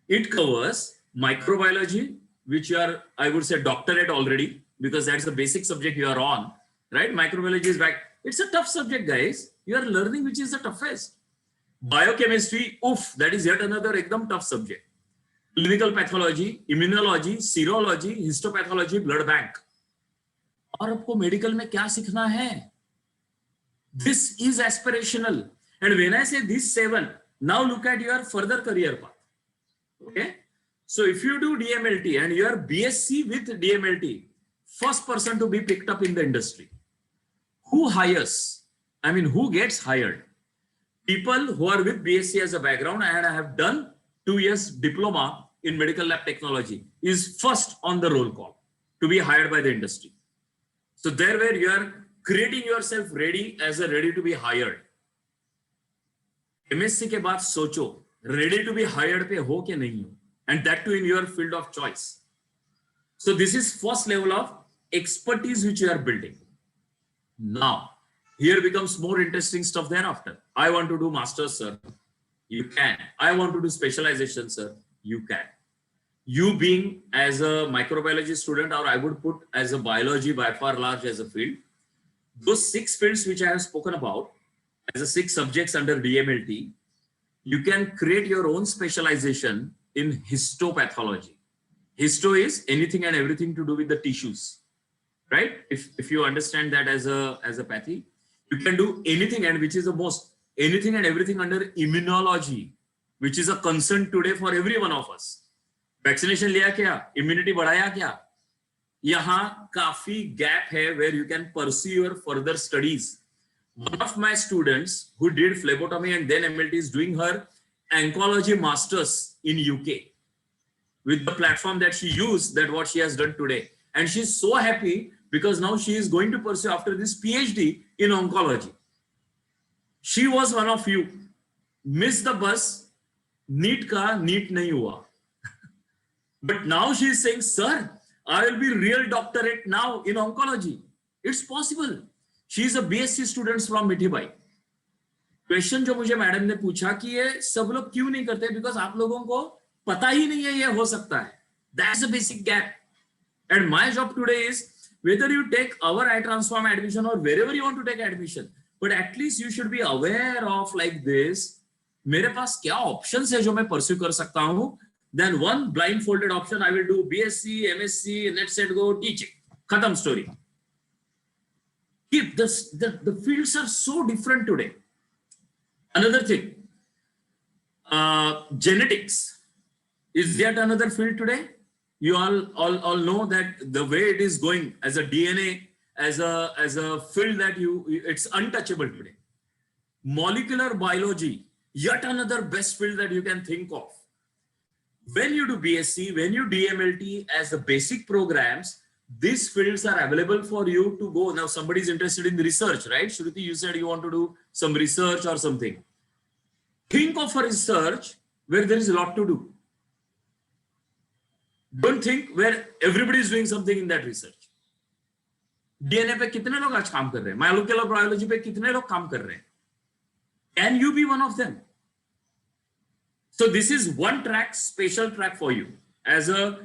It covers microbiology, which you are, I would say, doctorate already, because that's the basic subject you are on, right? Microbiology is back. It's a tough subject, guys. You are learning which is the toughest. Biochemistry, oof, that is yet another ekdam tough subject. Clinical pathology, immunology, serology, histopathology, blood bank. और आपको medical में क्या सीखना है? This is aspirational. And when I say these 7, now look at your further career path. Okay? So if you do DMLT and you are BSc with DMLT, first person to be picked up in the industry. Who hires? I mean, who gets hired? People who are with BSc as a background and have done 2 years diploma in medical lab technology is first on the roll call to be hired by the industry. So there where you are creating yourself ready as a ready to be hired. MSc के बाद सोचो ready to be hired पे हो के नहीं हो, and that too in your field of choice. So this is first level of expertise which you are building. Now, here becomes more interesting stuff thereafter. I want to do master's, sir. You can. I want to do specialization, sir. You can. You being as a microbiology student, or I would put as a biology by far large as a field, those 6 fields which I have spoken about as a 6 subjects under DMLT, you can create your own specialization in histopathology. Histo is anything and everything to do with the tissues, right? If you understand that as a pathy, you can do anything, and which is the most, anything and everything under immunology, which is a concern today for every one of us. Vaccination लिया क्या? Immunity बढ़ाया क्या? यहाँ काफी gap है where you can pursue your further studies. One of my students who did phlebotomy and then MLT is doing her oncology masters in UK with the platform that she used, that what she has done today. And she's so happy because now she is going to pursue after this PhD in oncology. She was one of you. Missed the bus. NEET ka NEET nahi hua. But now she is saying, sir, I will be real doctorate now in oncology. It's possible. She is a BSc student from Mithibai. Question जो मुझे madam ने पूछा कि ये सब लोग क्यों नहीं करते, बिकॉज आप लोगों को पता ही नहीं है ये हो सकता है. That's a basic gap. And my job today is whether you take our iTransform admission or wherever you want to take admission, but at least you should be aware of like this. मेरे पास क्या options है जो मैं pursue कर सकता हूँ? Then one blindfolded option, I will do BSc, MSc, let's say go teaching. Khatam story. Keep this, the fields are so different today. Another thing, genetics is yet another field today. You all know that the way it is going as a DNA, as a field that it's untouchable today. Molecular biology, yet another best field that you can think of. When you do BSc, when you DMLT as the basic programs, these fields are available for you to go. Now somebody is interested in research, right? Shruti, you said you want to do some research or something. Think of a research where there is a lot to do. Don't think where everybody is doing something in that research. DNA पे कितने लोग आज काम कर रहे हैं? Molecular biology पे कितने लोग काम कर रहे हैं? Can you be one of them? So this is one track, special track for you. As a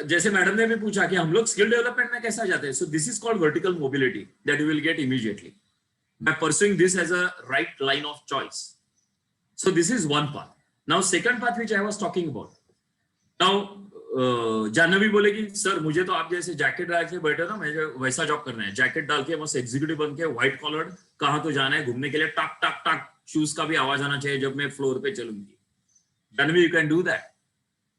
जैसे मैडम ने भी पूछा कि हम लोग स्किल डेवलपमेंट में कैसा जाते हैं. So this is called vertical mobility that you will get immediately by pursuing this as a right line of choice. So this is one path. Now second path which I was talking about. Now Janvi बोले कि sir मुझे तो आप जैसे jacket डाल के बैठे ना, मुझे वैसा जॉब करना है. जैकेट डाल के बस एग्जीक्यूटिव बन के व्हाइट कॉलर, कहाँ तो जाना है घूमने के लिए, टक टक टक शूज का भी आवाज आना चाहिए जब मैं फ्लोर पे चलूंगी. Janvi, you can do that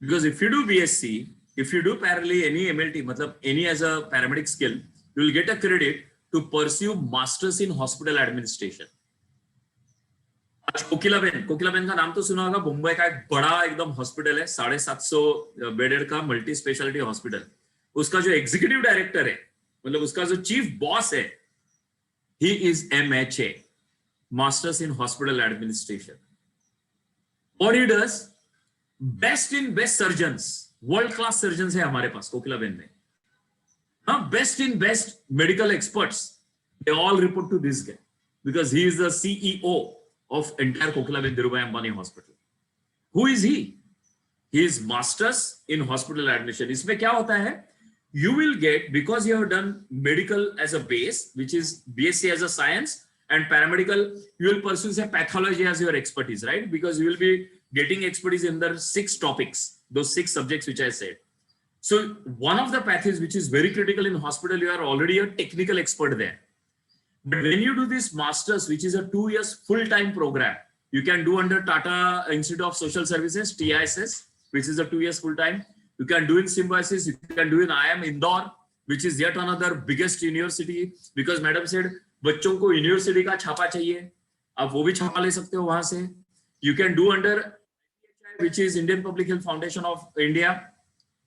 because if you do BSc, if you do parallelly any MLT, मतलब any as a paramedic skill, you will get a credit to pursue masters in hospital administration. आज कोकिलाबेन का नाम तो सुना होगा. मुंबई का एक बड़ा एकदम हॉस्पिटल है, 750 बेडेड का मल्टी स्पेशलिटी हॉस्पिटल. उसका जो एग्जीक्यूटिव डायरेक्टर है, मतलब उसका जो चीफ बॉस है, he is MHA. Masters in Hospital Administration. What he does, best in best surgeons, world class surgeons है हमारे पास कोकिलाबेन में. Best in best medical experts, they all report to this guy because he is the CEO of entire Kokilaben Dhirubhai Ambani Hospital. Who is he? He is Masters in Hospital Administration. इसमें क्या होता है? You will get, because you have done medical as a base, which is BSc as a science, and paramedical, you will pursue say pathology as your expertise, right? Because you will be getting expertise in the 6 topics, those 6 subjects which I said. So one of the paths which is very critical in hospital, you are already a technical expert there. But when you do this masters, which is a 2 years full-time program, you can do under Tata Institute of Social Services, TISS, which is a 2 years full-time. You can do in Symbiosis, you can do in IIM Indore, which is yet another biggest university, because madam said, बच्चों को university का छापा चाहिए, आप वो भी छापा ले सकते हो वहां से. You can do under IPHI, which is Indian Public Health Foundation of India,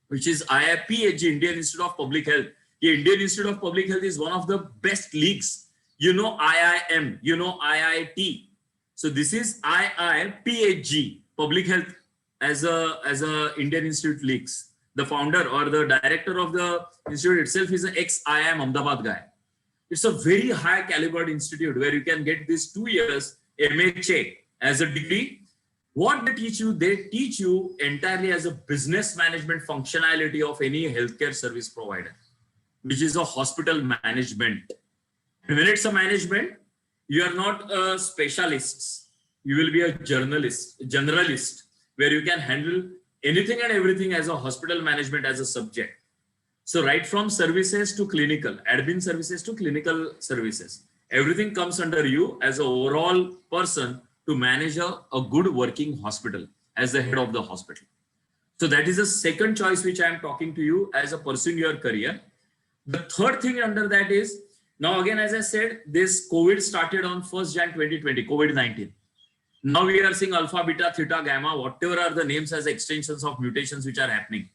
which is IIPHG, Indian Institute of Public Health. The Indian Institute of Public Health is one of the best leagues. You know IIM, you know IIT. So this is IIPHG, Public Health as a Indian Institute leagues. The founder or the director of the institute itself is an ex-IIM Ahmedabad guy. It's a very high calibered institute where you can get this 2 years MHA as a degree. What they teach you? They teach you entirely as a business management functionality of any healthcare service provider, which is a hospital management. And when it's a management, you are not a specialist. You will be a generalist, where you can handle anything and everything as a hospital management as a subject. So right from services to clinical, admin services to clinical services, everything comes under you as an overall person to manage a good working hospital as the head of the hospital. So that is the second choice which I am talking to you as a pursuing your career. The third thing under that is, now again, as I said, this COVID started on 1st Jan 2020, COVID-19. Now we are seeing alpha, beta, theta, gamma, whatever are the names as extensions of mutations which are happening.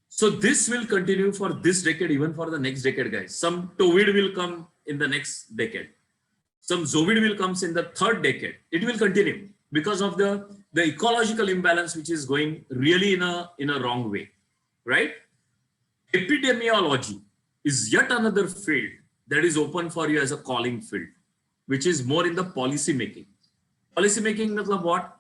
So this will continue for this decade, even for the next decade, guys. Some COVID will come in the next decade. Some Zovid will come in the third decade. It will continue because of the ecological imbalance, which is going really in a wrong way, right? Epidemiology is yet another field that is open for you as a calling field, which is more in the policy making. Policy making means what?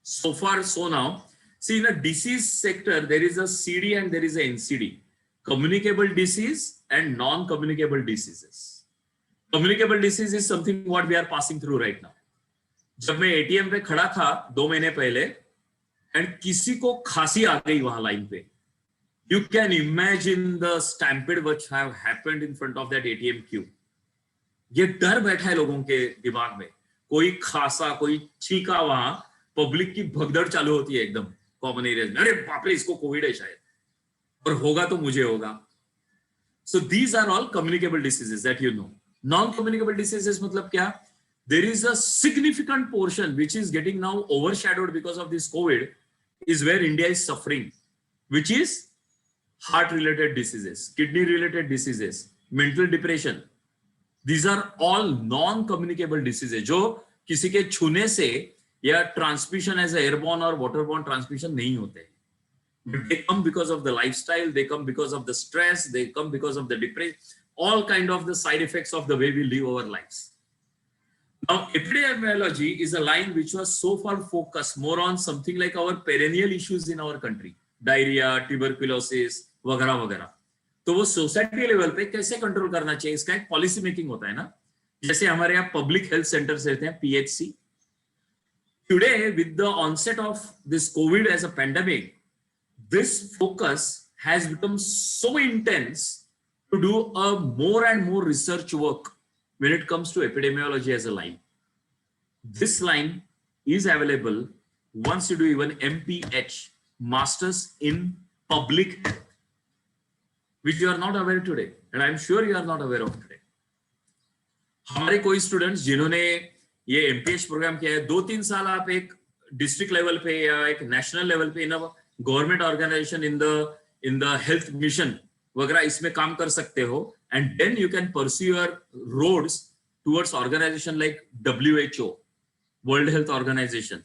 So far, so now. See, in a disease sector, there is a CD and there is a NCD. Communicable disease and non-communicable diseases. Communicable disease is something what we are passing through right now. जब मैं ATM पे खड़ा था 2 महीने पहले and किसी को खांसी आ गई वहां लाइन पे, you can imagine the stampede which have happened in front of that ATM queue. ये डर बैठा है लोगों के दिमाग में, कोई खांसा, कोई छींका, वहां पब्लिक की भगदड़ चालू होती है एकदम कॉमन एरियाज में. अरे बाप रे, इसको कोविड है शायद, और होगा तो मुझे होगा. So these are all communicable diseases that you know. Non-communicable diseases मतलब क्या? There is a significant portion which is getting now overshadowed because of this COVID, is where India is suffering, which is heart-related diseases, kidney-related diseases, mental depression. These are all non-communicable diseases जो किसी के छूने से या transmission as a airborne or waterborne transmission नहीं होते. But they come because of the lifestyle, they come because of the stress, they come because of the depression, all kind of the side effects of the way we live our lives. Now, epidemiology is a line which was so far focused more on something like our perennial issues in our country, diarrhea, tuberculosis, वगैरह वगैरह. तो वो society level पे कैसे control करना चाहिए, इसका एक पॉलिसी मेकिंग होता है ना. जैसे हमारे यहाँ पब्लिक हेल्थ सेंटर्स रहते हैं, PHC. Today, with the onset of this COVID as a pandemic, this focus has become so intense to do a more and more research work when it comes to epidemiology as a line. This line is available once you do even MPH, Masters in Public Health, which you are not aware today, and I'm sure you are not aware of today. हमारे कोई students जिन्होंने ये MPH programme किया है, 2-3 साल आप एक district level पे या एक नेशनल लेवल पे in government organisation in the health mission वगैरह इसमें काम कर सकते हो, and then you can pursue your roads towards organization like WHO, World Health Organization.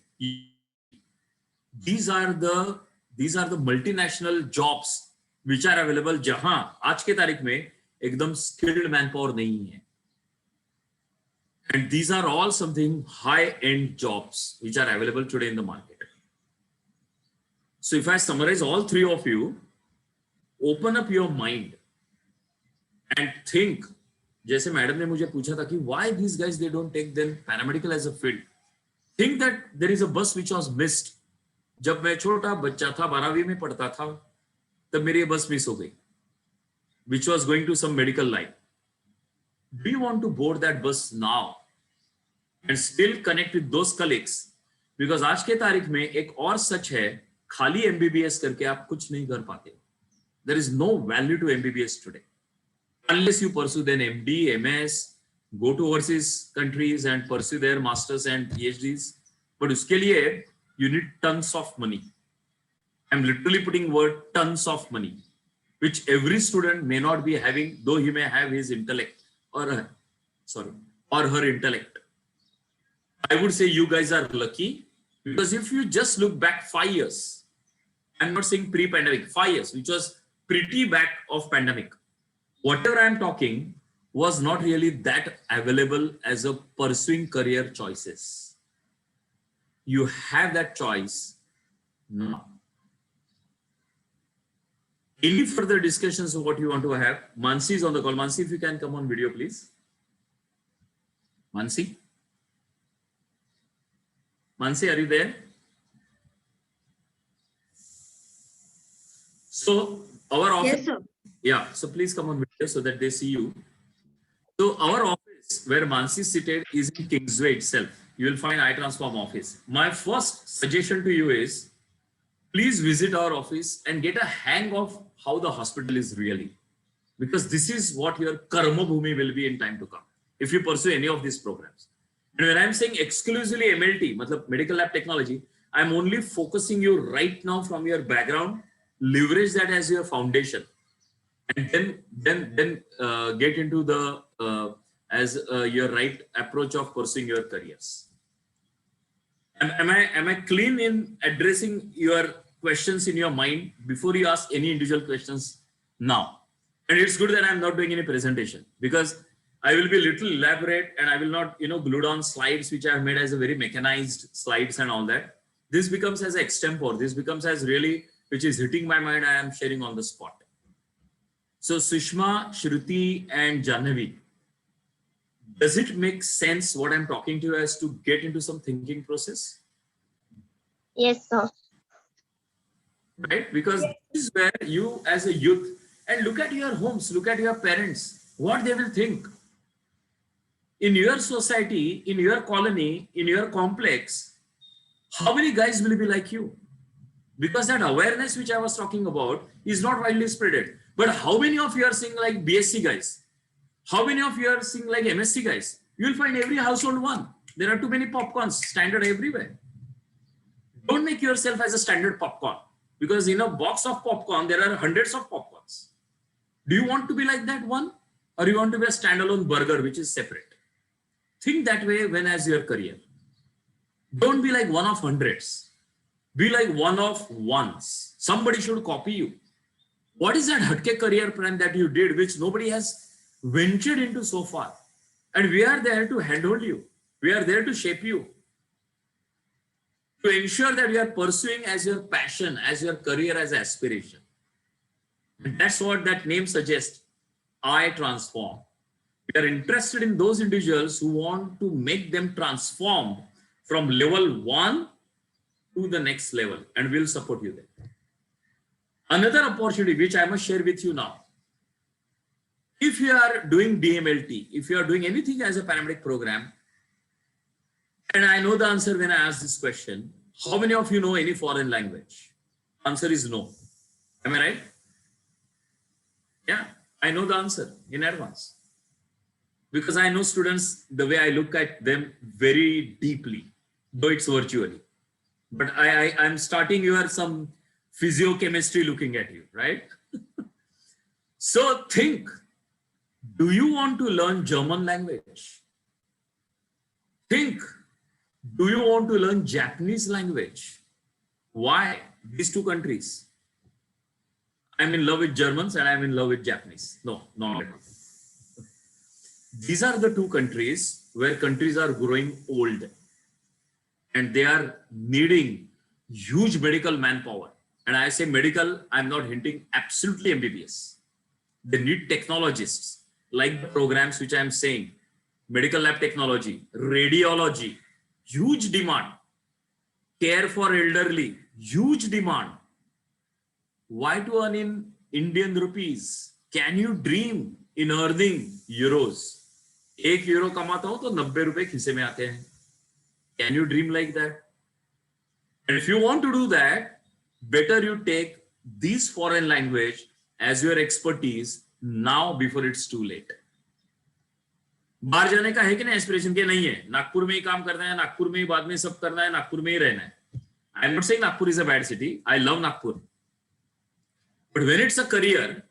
These are the multinational jobs which are available जहां आज के तारीख में एकदम skilled manpower नहीं है. And these are all something high-end jobs which are available today in the market. So if I summarize all three of you, open up your mind and think. जैसे madam ने मुझे पूछा था कि why these guys they don't take then paramedical as a field. Think that there is a bus which was missed. जब मैं छोटा बच्चा था 12वीं में पढ़ता था तब मेरी बस मिस हो गई which was going to some medical line. Do you want to board that bus now and still connect with those colleagues? Because आज के तारीख में एक और सच है, खाली MBBS करके आप कुछ नहीं कर पाते. There is no value to MBBS today unless you pursue then MD, MS, go to overseas countries and pursue their masters and PhDs. But उसके लिए you need tons of money. I'm literally putting word tons of money, which every student may not be having, though he may have his intellect or her intellect. I would say you guys are lucky, because if you just look back 5 years, I'm not saying pre-pandemic, 5 years, which was pretty back of pandemic, whatever I'm talking was not really that available as a pursuing career choices. You have that choice now. Any further discussions of what you want to have? Mansi is on the call. Mansi, if you can come on video, please. Mansi? Mansi, are you there? So our office, Yes, sir. yeah, so please come on video so that they see you. So our office where Mansi is seated is in Kingsway itself. You will find iTransform office. My first suggestion to you is, please visit our office and get a hang of how the hospital is really. Because this is what your karma bhumi will be in time to come if you pursue any of these programs. And when I'm saying exclusively MLT, matlab medical lab technology, I'm only focusing you right now from your background, leverage that as your foundation, and then get into the your right approach of pursuing your careers. Am I clean in addressing your questions in your mind before you ask any individual questions now? And it's good that I'm not doing any presentation, because I will be a little elaborate and I will not, glue down slides which I have made as a very mechanized slides and all that. This becomes as extempore. This becomes as really, which is hitting my mind, I am sharing on the spot. So Sushma, Shruti and Janhavi, does it make sense what I'm talking to you as to get into some thinking process? Yes, sir. Right? Because this is where you as a youth, and look at your homes, look at your parents, what they will think. In your society, in your colony, in your complex, how many guys will be like you? Because that awareness which I was talking about is not widely spreaded. But how many of you are seeing like BSc guys? How many of you are seeing like MSc guys? You will find every household one. There are too many popcorns standard everywhere. Don't make yourself as a standard popcorn, because in a box of popcorn, there are hundreds of popcorns. Do you want to be like that one? Or you want to be a standalone burger, which is separate? Think that way when as your career. Don't be like one of hundreds. Be like one of ones. Somebody should copy you. What is that hatke career plan that you did, which nobody has ventured into so far? And we are there to handhold you. We are there to shape you, to ensure that you are pursuing as your passion, as your career, as aspiration. And that's what that name suggests, iTransform. We are interested in those individuals who want to make them transform from level 1 to the next level, and we'll support you there. Another opportunity which I must share with you now. If you are doing DMLT, if you are doing anything as a paramedic program, and I know the answer when I ask this question, how many of you know any foreign language? Answer is no. Am I right? Yeah, I know the answer in advance, because I know students, the way I look at them very deeply, though it's virtually. But I'm starting your some physiochemistry looking at you, right? So think, do you want to learn German language? Think, do you want to learn Japanese language? Why these two countries? I'm in love with Germans and I'm in love with Japanese. No, not at all. These are the two countries where countries are growing old and they are needing huge medical manpower. And I say medical, I'm not hinting absolutely MBBS. They need technologists like the programs which I'm saying, medical lab technology, radiology, huge demand, care for elderly, huge demand. Why to earn in Indian rupees? Can you dream in earning euros? 1 euro कमाता हूं तो 90 रुपए खिसे में आते हैं. Can you dream like that? And if you want to do that, better you take these foreign language as your expertise now before it's too late. बाहर जाने का है कि नहीं एस्पिरेशन के नहीं है. नागपुर में ही काम करना है, नागपुर में ही बाद में सब करना है, नागपुर में ही रहना है. I am not saying Nagpur is a bad city. I love Nagpur. But when it's a career,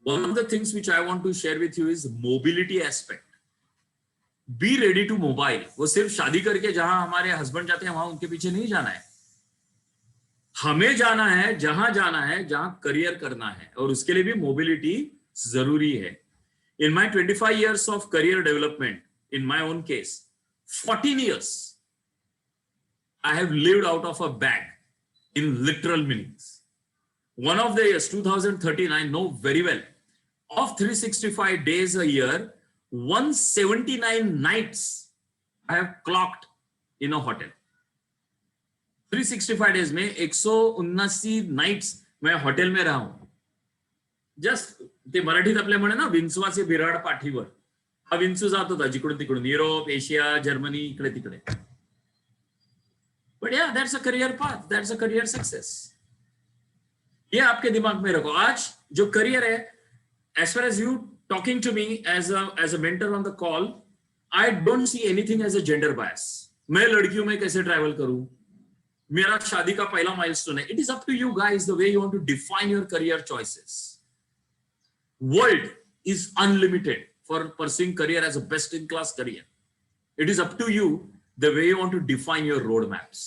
one of the things which I want to share with you is mobility aspect. Be ready to mobile. वो सिर्फ शादी करके जहां हमारे husband जाते हैं वहां उनके पीछे नहीं जाना है. हमें जाना है जहां करियर करना है और उसके लिए भी मोबिलिटी जरूरी है. In my 25 years of career development, in my own case, 14 years, I have lived out of a bag in literal meanings. One of the years, 2013, I know very well, of 365 days a year, 179 nights I have clocked in a hotel. 365 days में 179 nights मैं hotel में रहा हूं. Just ते मराठीत आपल्या म्हणे ना विंचवाचे बिराड पाठीवर. हा विंचू जात होता जिकडून तिकडून, युरोप, एशिया, जर्मनी, इकडे तिकडे. बट या that's a career path, that's a career success. ये आपके दिमाग में रखो. आज जो करियर है, as far as you talking to me as a mentor on the call, I don't see anything as a gender bias. मैं लड़कियों में कैसे ट्रैवल करूं, मेरा शादी का पहला माइलस्टोन है. It is up to you guys the way you want to define your career choices. World is unlimited for pursuing career as a best in class career. It is up to you the way you want to define your roadmaps.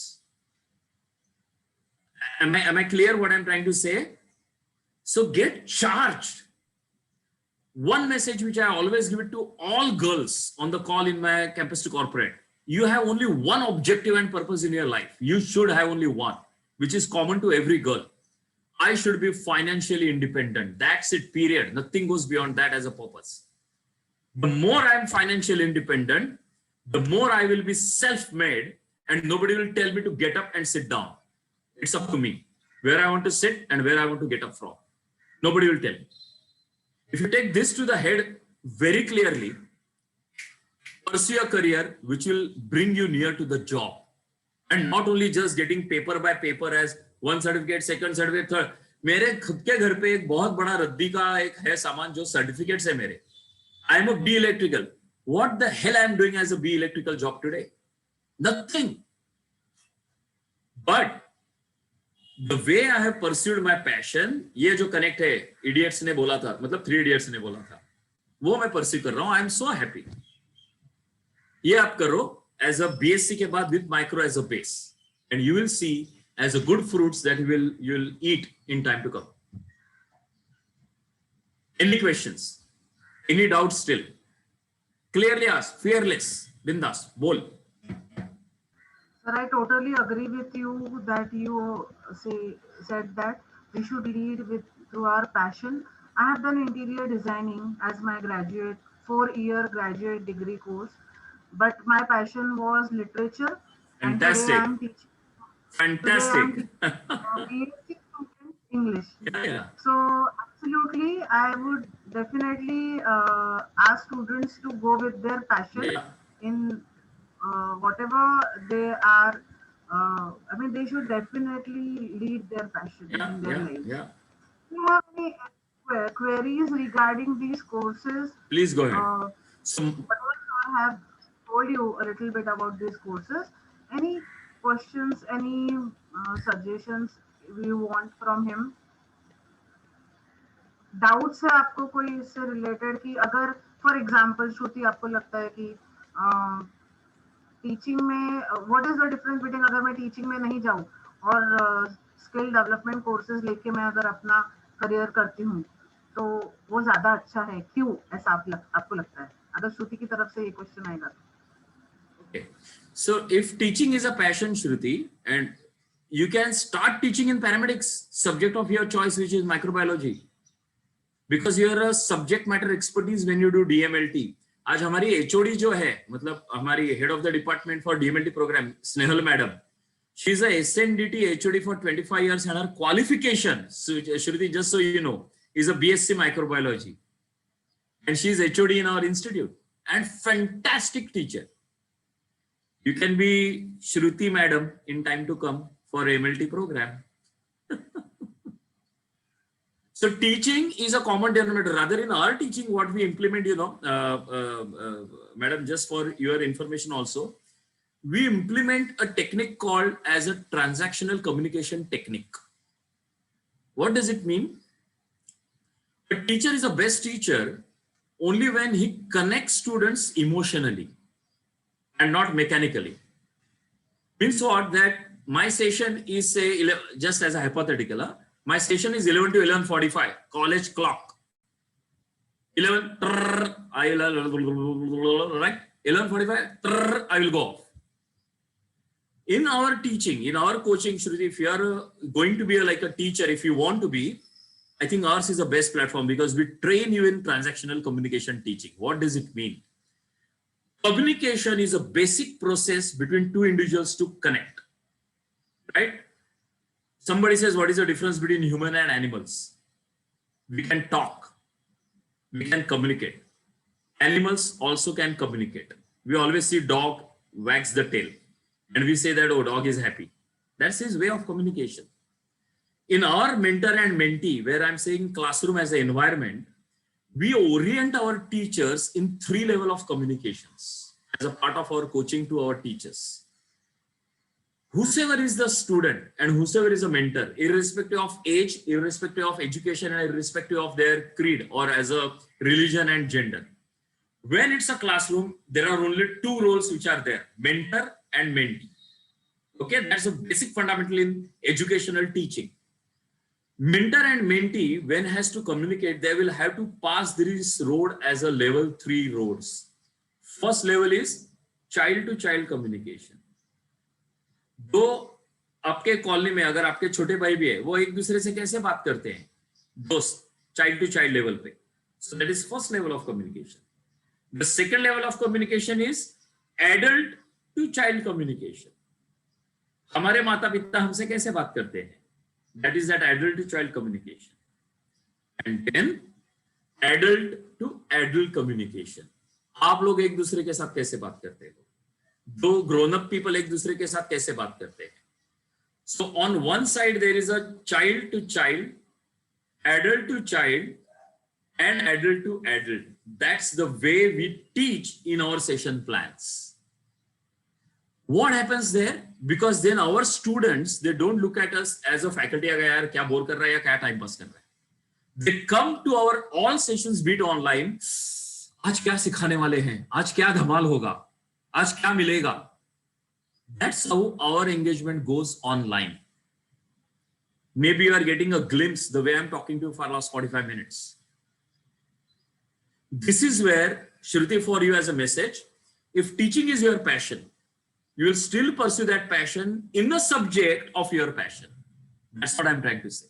Am I clear what I'm trying to say? So get charged. One message which I always give it to all girls on the call in my campus to corporate. You have only one objective and purpose in your life. You should have only one, which is common to every girl. I should be financially independent. That's it, period. Nothing goes beyond that as a purpose. The more I'm financially independent, the more I will be self-made and nobody will tell me to get up and sit down. It's up to me where I want to sit and where I want to get up from. Nobody will tell me. If you take this to the head very clearly, pursue a career which will bring you near to the job and not only just getting paper by paper as one certificate, second certificate, third. मेरे खुद के घर पे एक बहुत बड़ा रद्दी का एक है सामान जो सर्टिफिकेट्स है मेरे. I am a B electrical. What the hell I am doing as a B electrical job today? Nothing. But the way I have pursued my passion, ये जो connect है, idiots ने बोला था, मतलब 3 idiots ने बोला था, वो मैं pursue कर रहा हूँ. I am so happy. ये आप करो as a BSc के बाद with micro as a base, and you will see as a good fruits that you will eat in time to come. Any questions? Any doubts still? Clearly ask, fearless, bindas, bol. Sir, I totally agree with you that you said that we should lead through our passion. I have done interior designing as my 4-year graduate degree course, but my passion was literature. Fantastic. And today I am teaching. Fantastic. BSc student English. Yeah. So absolutely, I would definitely ask students to go with their passion in whatever they are. I mean, they should definitely lead their passion in their lives. Yeah. Do you have any queries regarding these courses? Please go ahead. I have told you a little bit about these courses. Any questions, any suggestions you want from him? Doubts है आपको कोई इससे related कि अगर for example श्रुति आपको लगता है कि टीचिंग में what is the difference between अगर मैं टीचिंग में नहीं जाऊँ और स्किल डेवलपमेंट कोर्सेज लेके मैं अगर अपना करियर करती हूँ तो वो ज्यादा अच्छा है, क्यों ऐसा आपको लगता है? अगर श्रुति की तरफ से ये क्वेश्चन आएगा तो। Okay. So if teaching is a passion, Shruti, and you can start teaching in paramedics, subject of your choice, which is microbiology, because you are a subject matter expertise when you do DMLT. आज हमारी HOD जो है, मतलब हमारी head of the department for DMLT program, Snehal madam, she is a SNDT HOD for 25 years and her qualification, so, Shruti, just so you know, is a BSc microbiology, and she is HOD in our institute and fantastic teacher. You can be Shruti madam in time to come for MLT program. So teaching is a common denominator. Rather in our teaching, what we implement, madam, just for your information also, we implement a technique called as a transactional communication technique. What does it mean? A teacher is a best teacher only when he connects students emotionally and not mechanically. Means what? That my session is, say, just as a hypothetical, my session is 11 to 11:45, college clock. 11, right? 11:45, I will go off. In our teaching, in our coaching, Shruti, if you are going to be like a teacher, if you want to be, I think ours is the best platform because we train you in transactional communication teaching. What does it mean? Communication is a basic process between two individuals to connect, right? Somebody says, what is the difference between human and animals? We can talk, we can communicate. Animals also can communicate. We always see dog wags the tail and we say that, oh, dog is happy. That's his way of communication. In our mentor and mentee, where I'm saying classroom as an environment, we orient our teachers in 3 levels of communications as a part of our coaching to our teachers. Whosoever is the student and whosoever is a mentor, irrespective of age, irrespective of education, and irrespective of their creed or as a religion and gender. When it's a classroom, there are only 2 roles which are there, mentor and mentee. Okay, that's a basic fundamental in educational teaching. Mentor and mentee, when has to communicate, they will have to pass this road as a level 3 roads. First level is child to child communication. तो आपके colony में अगर आपके छोटे भाई भी है, वो एक दूसरे से कैसे बात करते हैं? दोस्त, child to child level पे. So that is first level of communication. The second level of communication is adult to child communication. हमारे माता पिता हमसे कैसे बात करते हैं? That is that adult to child communication. And then adult to adult communication. आप लोग एक दूसरे के साथ कैसे बात करते हो? दो grown up people एक दूसरे के साथ कैसे बात करते हैं? So on one side there is a child to child, adult to child, and adult to adult. That's the way we teach in our session plans. What happens there? Because then our students, they don't look at us as a faculty, यार क्या bore कर रहा है या क्या time pass कर रहा है. They come to our all sessions, be it online. आज क्या सिखाने वाले हैं? आज क्या धमाल होगा? आज क्या मिलेगा? That's how our engagement goes online. Maybe you are getting a glimpse the way I'm talking to you for the last 45 minutes. This is where, Shruti, for you as a message, if teaching is your passion, you will still pursue that passion in the subject of your passion. That's what I'm trying to say.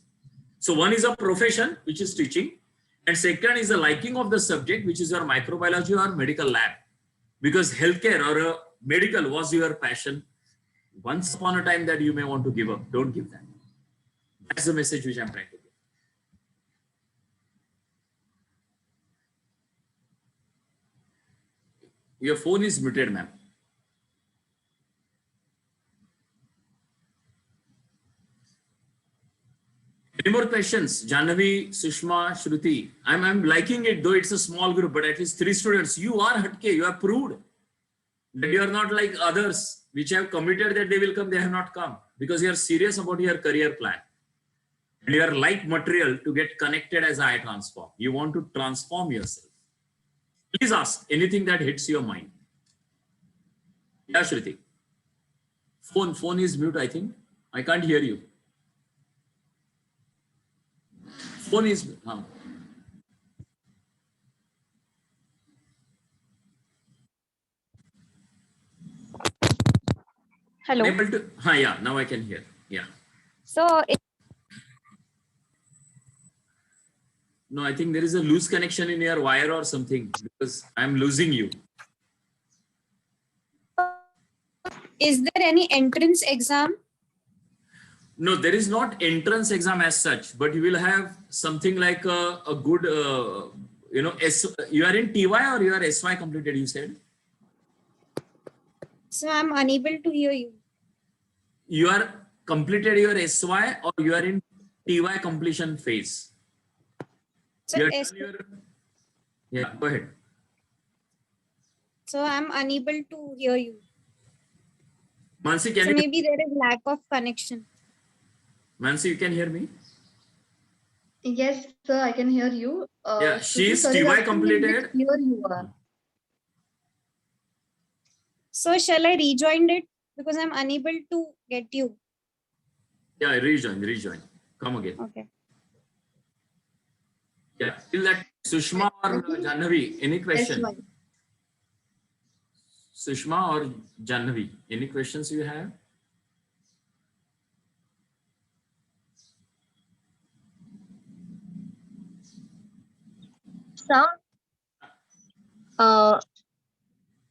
So one is a profession, which is teaching, and second is the liking of the subject, which is your microbiology or medical lab. Because healthcare or medical was your passion once upon a time that you may want to give up. Don't give that. That's the message which I'm trying to give. Your phone is muted, ma'am. Any more questions? Jahnavi, Sushma, Shruti. I'm liking it, though it's a small group, but at least 3 students. You are hatke, you have proved that you are not like others which have committed that they will come, they have not come, because you are serious about your career plan. And you are like material to get connected as I transform. You want to transform yourself. Please ask anything that hits your mind. Yeah, Shruti. Phone is mute, I think. I can't hear you. Phone is. Hello. Unable to. Yeah, now I can hear. Yeah. So No, I think there is a loose connection in your wire or something because I'm losing you. is there any entrance exam? No, there is not entrance exam as such, but you will have something like a good, you are in TY or you are SY completed, you said? So I'm unable to hear you. You are completed your SY or you are in TY completion phase? So, You are done yeah, go ahead. so I'm unable to hear you. Mansi, can So you, maybe there is lack of connection. Mansi, you can hear me? Yes, sir, I can hear you. Yeah, Shruti, she is sir TY asking me completed. which year you are. So shall I rejoin it because I'm unable to get you? Yeah, rejoin. Come again. Okay. Yeah, till that, Sushma or Janhavi, any question? SY. Sushma or Janhavi, any questions you have? So,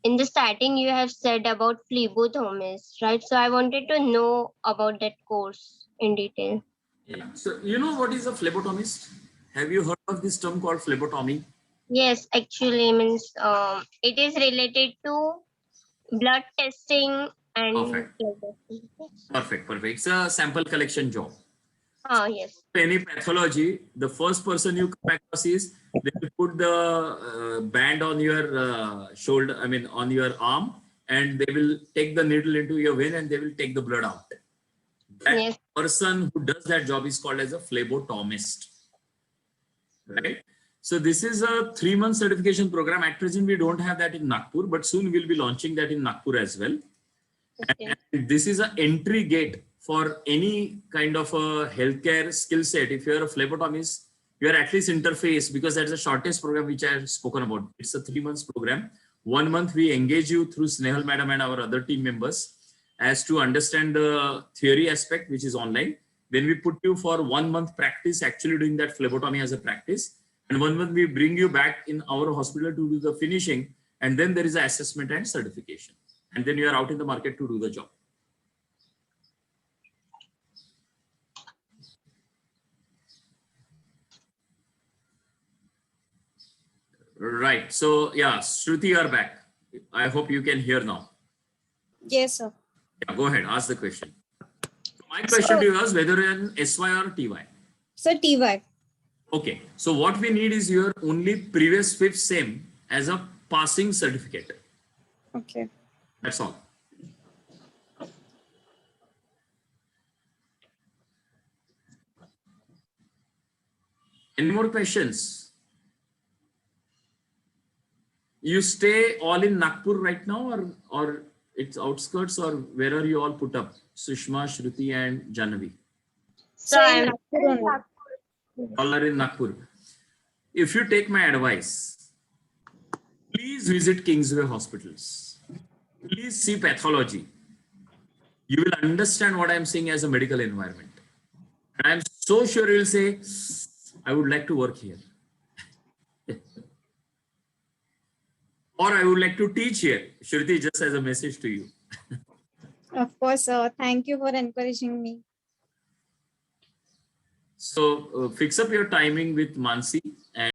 in the starting, you have said about phlebotomist, right? So I wanted to know about that course in detail. Yeah. So you know what is a phlebotomist? Have you heard of this term called phlebotomy? Yes, actually means it is related to blood testing and Perfect. Perfect. It's a sample collection job. yes. Any pathology, the first person you come across is they will put the band on your shoulder, I mean on your arm, and they will take the needle into your vein and they will take the blood out. That Yes. person who does that job is called as a phlebotomist. Right? So this is a 3-month certification program. At present, we don't have that in Nagpur, but soon we'll be launching that in Nagpur as well. Okay. And this is an entry gate for any kind of a healthcare skill set. If you're a phlebotomist, you're at least interface, because that's the shortest program which I have spoken about. It's a 3-month program. 1 month we engage you through Snehal Madam and our other team members as to understand the theory aspect, which is online. Then we put you for 1 month practice, actually doing that phlebotomy as a practice. And 1 month we bring you back in our hospital to do the finishing. And then there is an assessment and certification. And then you are out in the market to do the job. Right. So yeah, Shruti, you are back. I hope you can hear now. Yes, sir. Yeah, go ahead. Ask the question. So my question to you was whether in SY or TY. So TY. Okay. So what we need is your only previous 5th SEM as a passing certificate. Okay. That's all. Any more questions? You stay all in Nagpur right now, or it's outskirts, or where are you all put up? Sushma, Shruti, and Janhavi. So I'm All are in Nagpur. If you take my advice, please visit Kingsway hospitals. Please see pathology. You will understand what I'm saying as a medical environment. And I'm so sure you'll say, I would like to work here. Or I would like to teach here. Shruti, just as a message to you. Of course, sir. Thank you for encouraging me. So fix up your timing with Mansi. And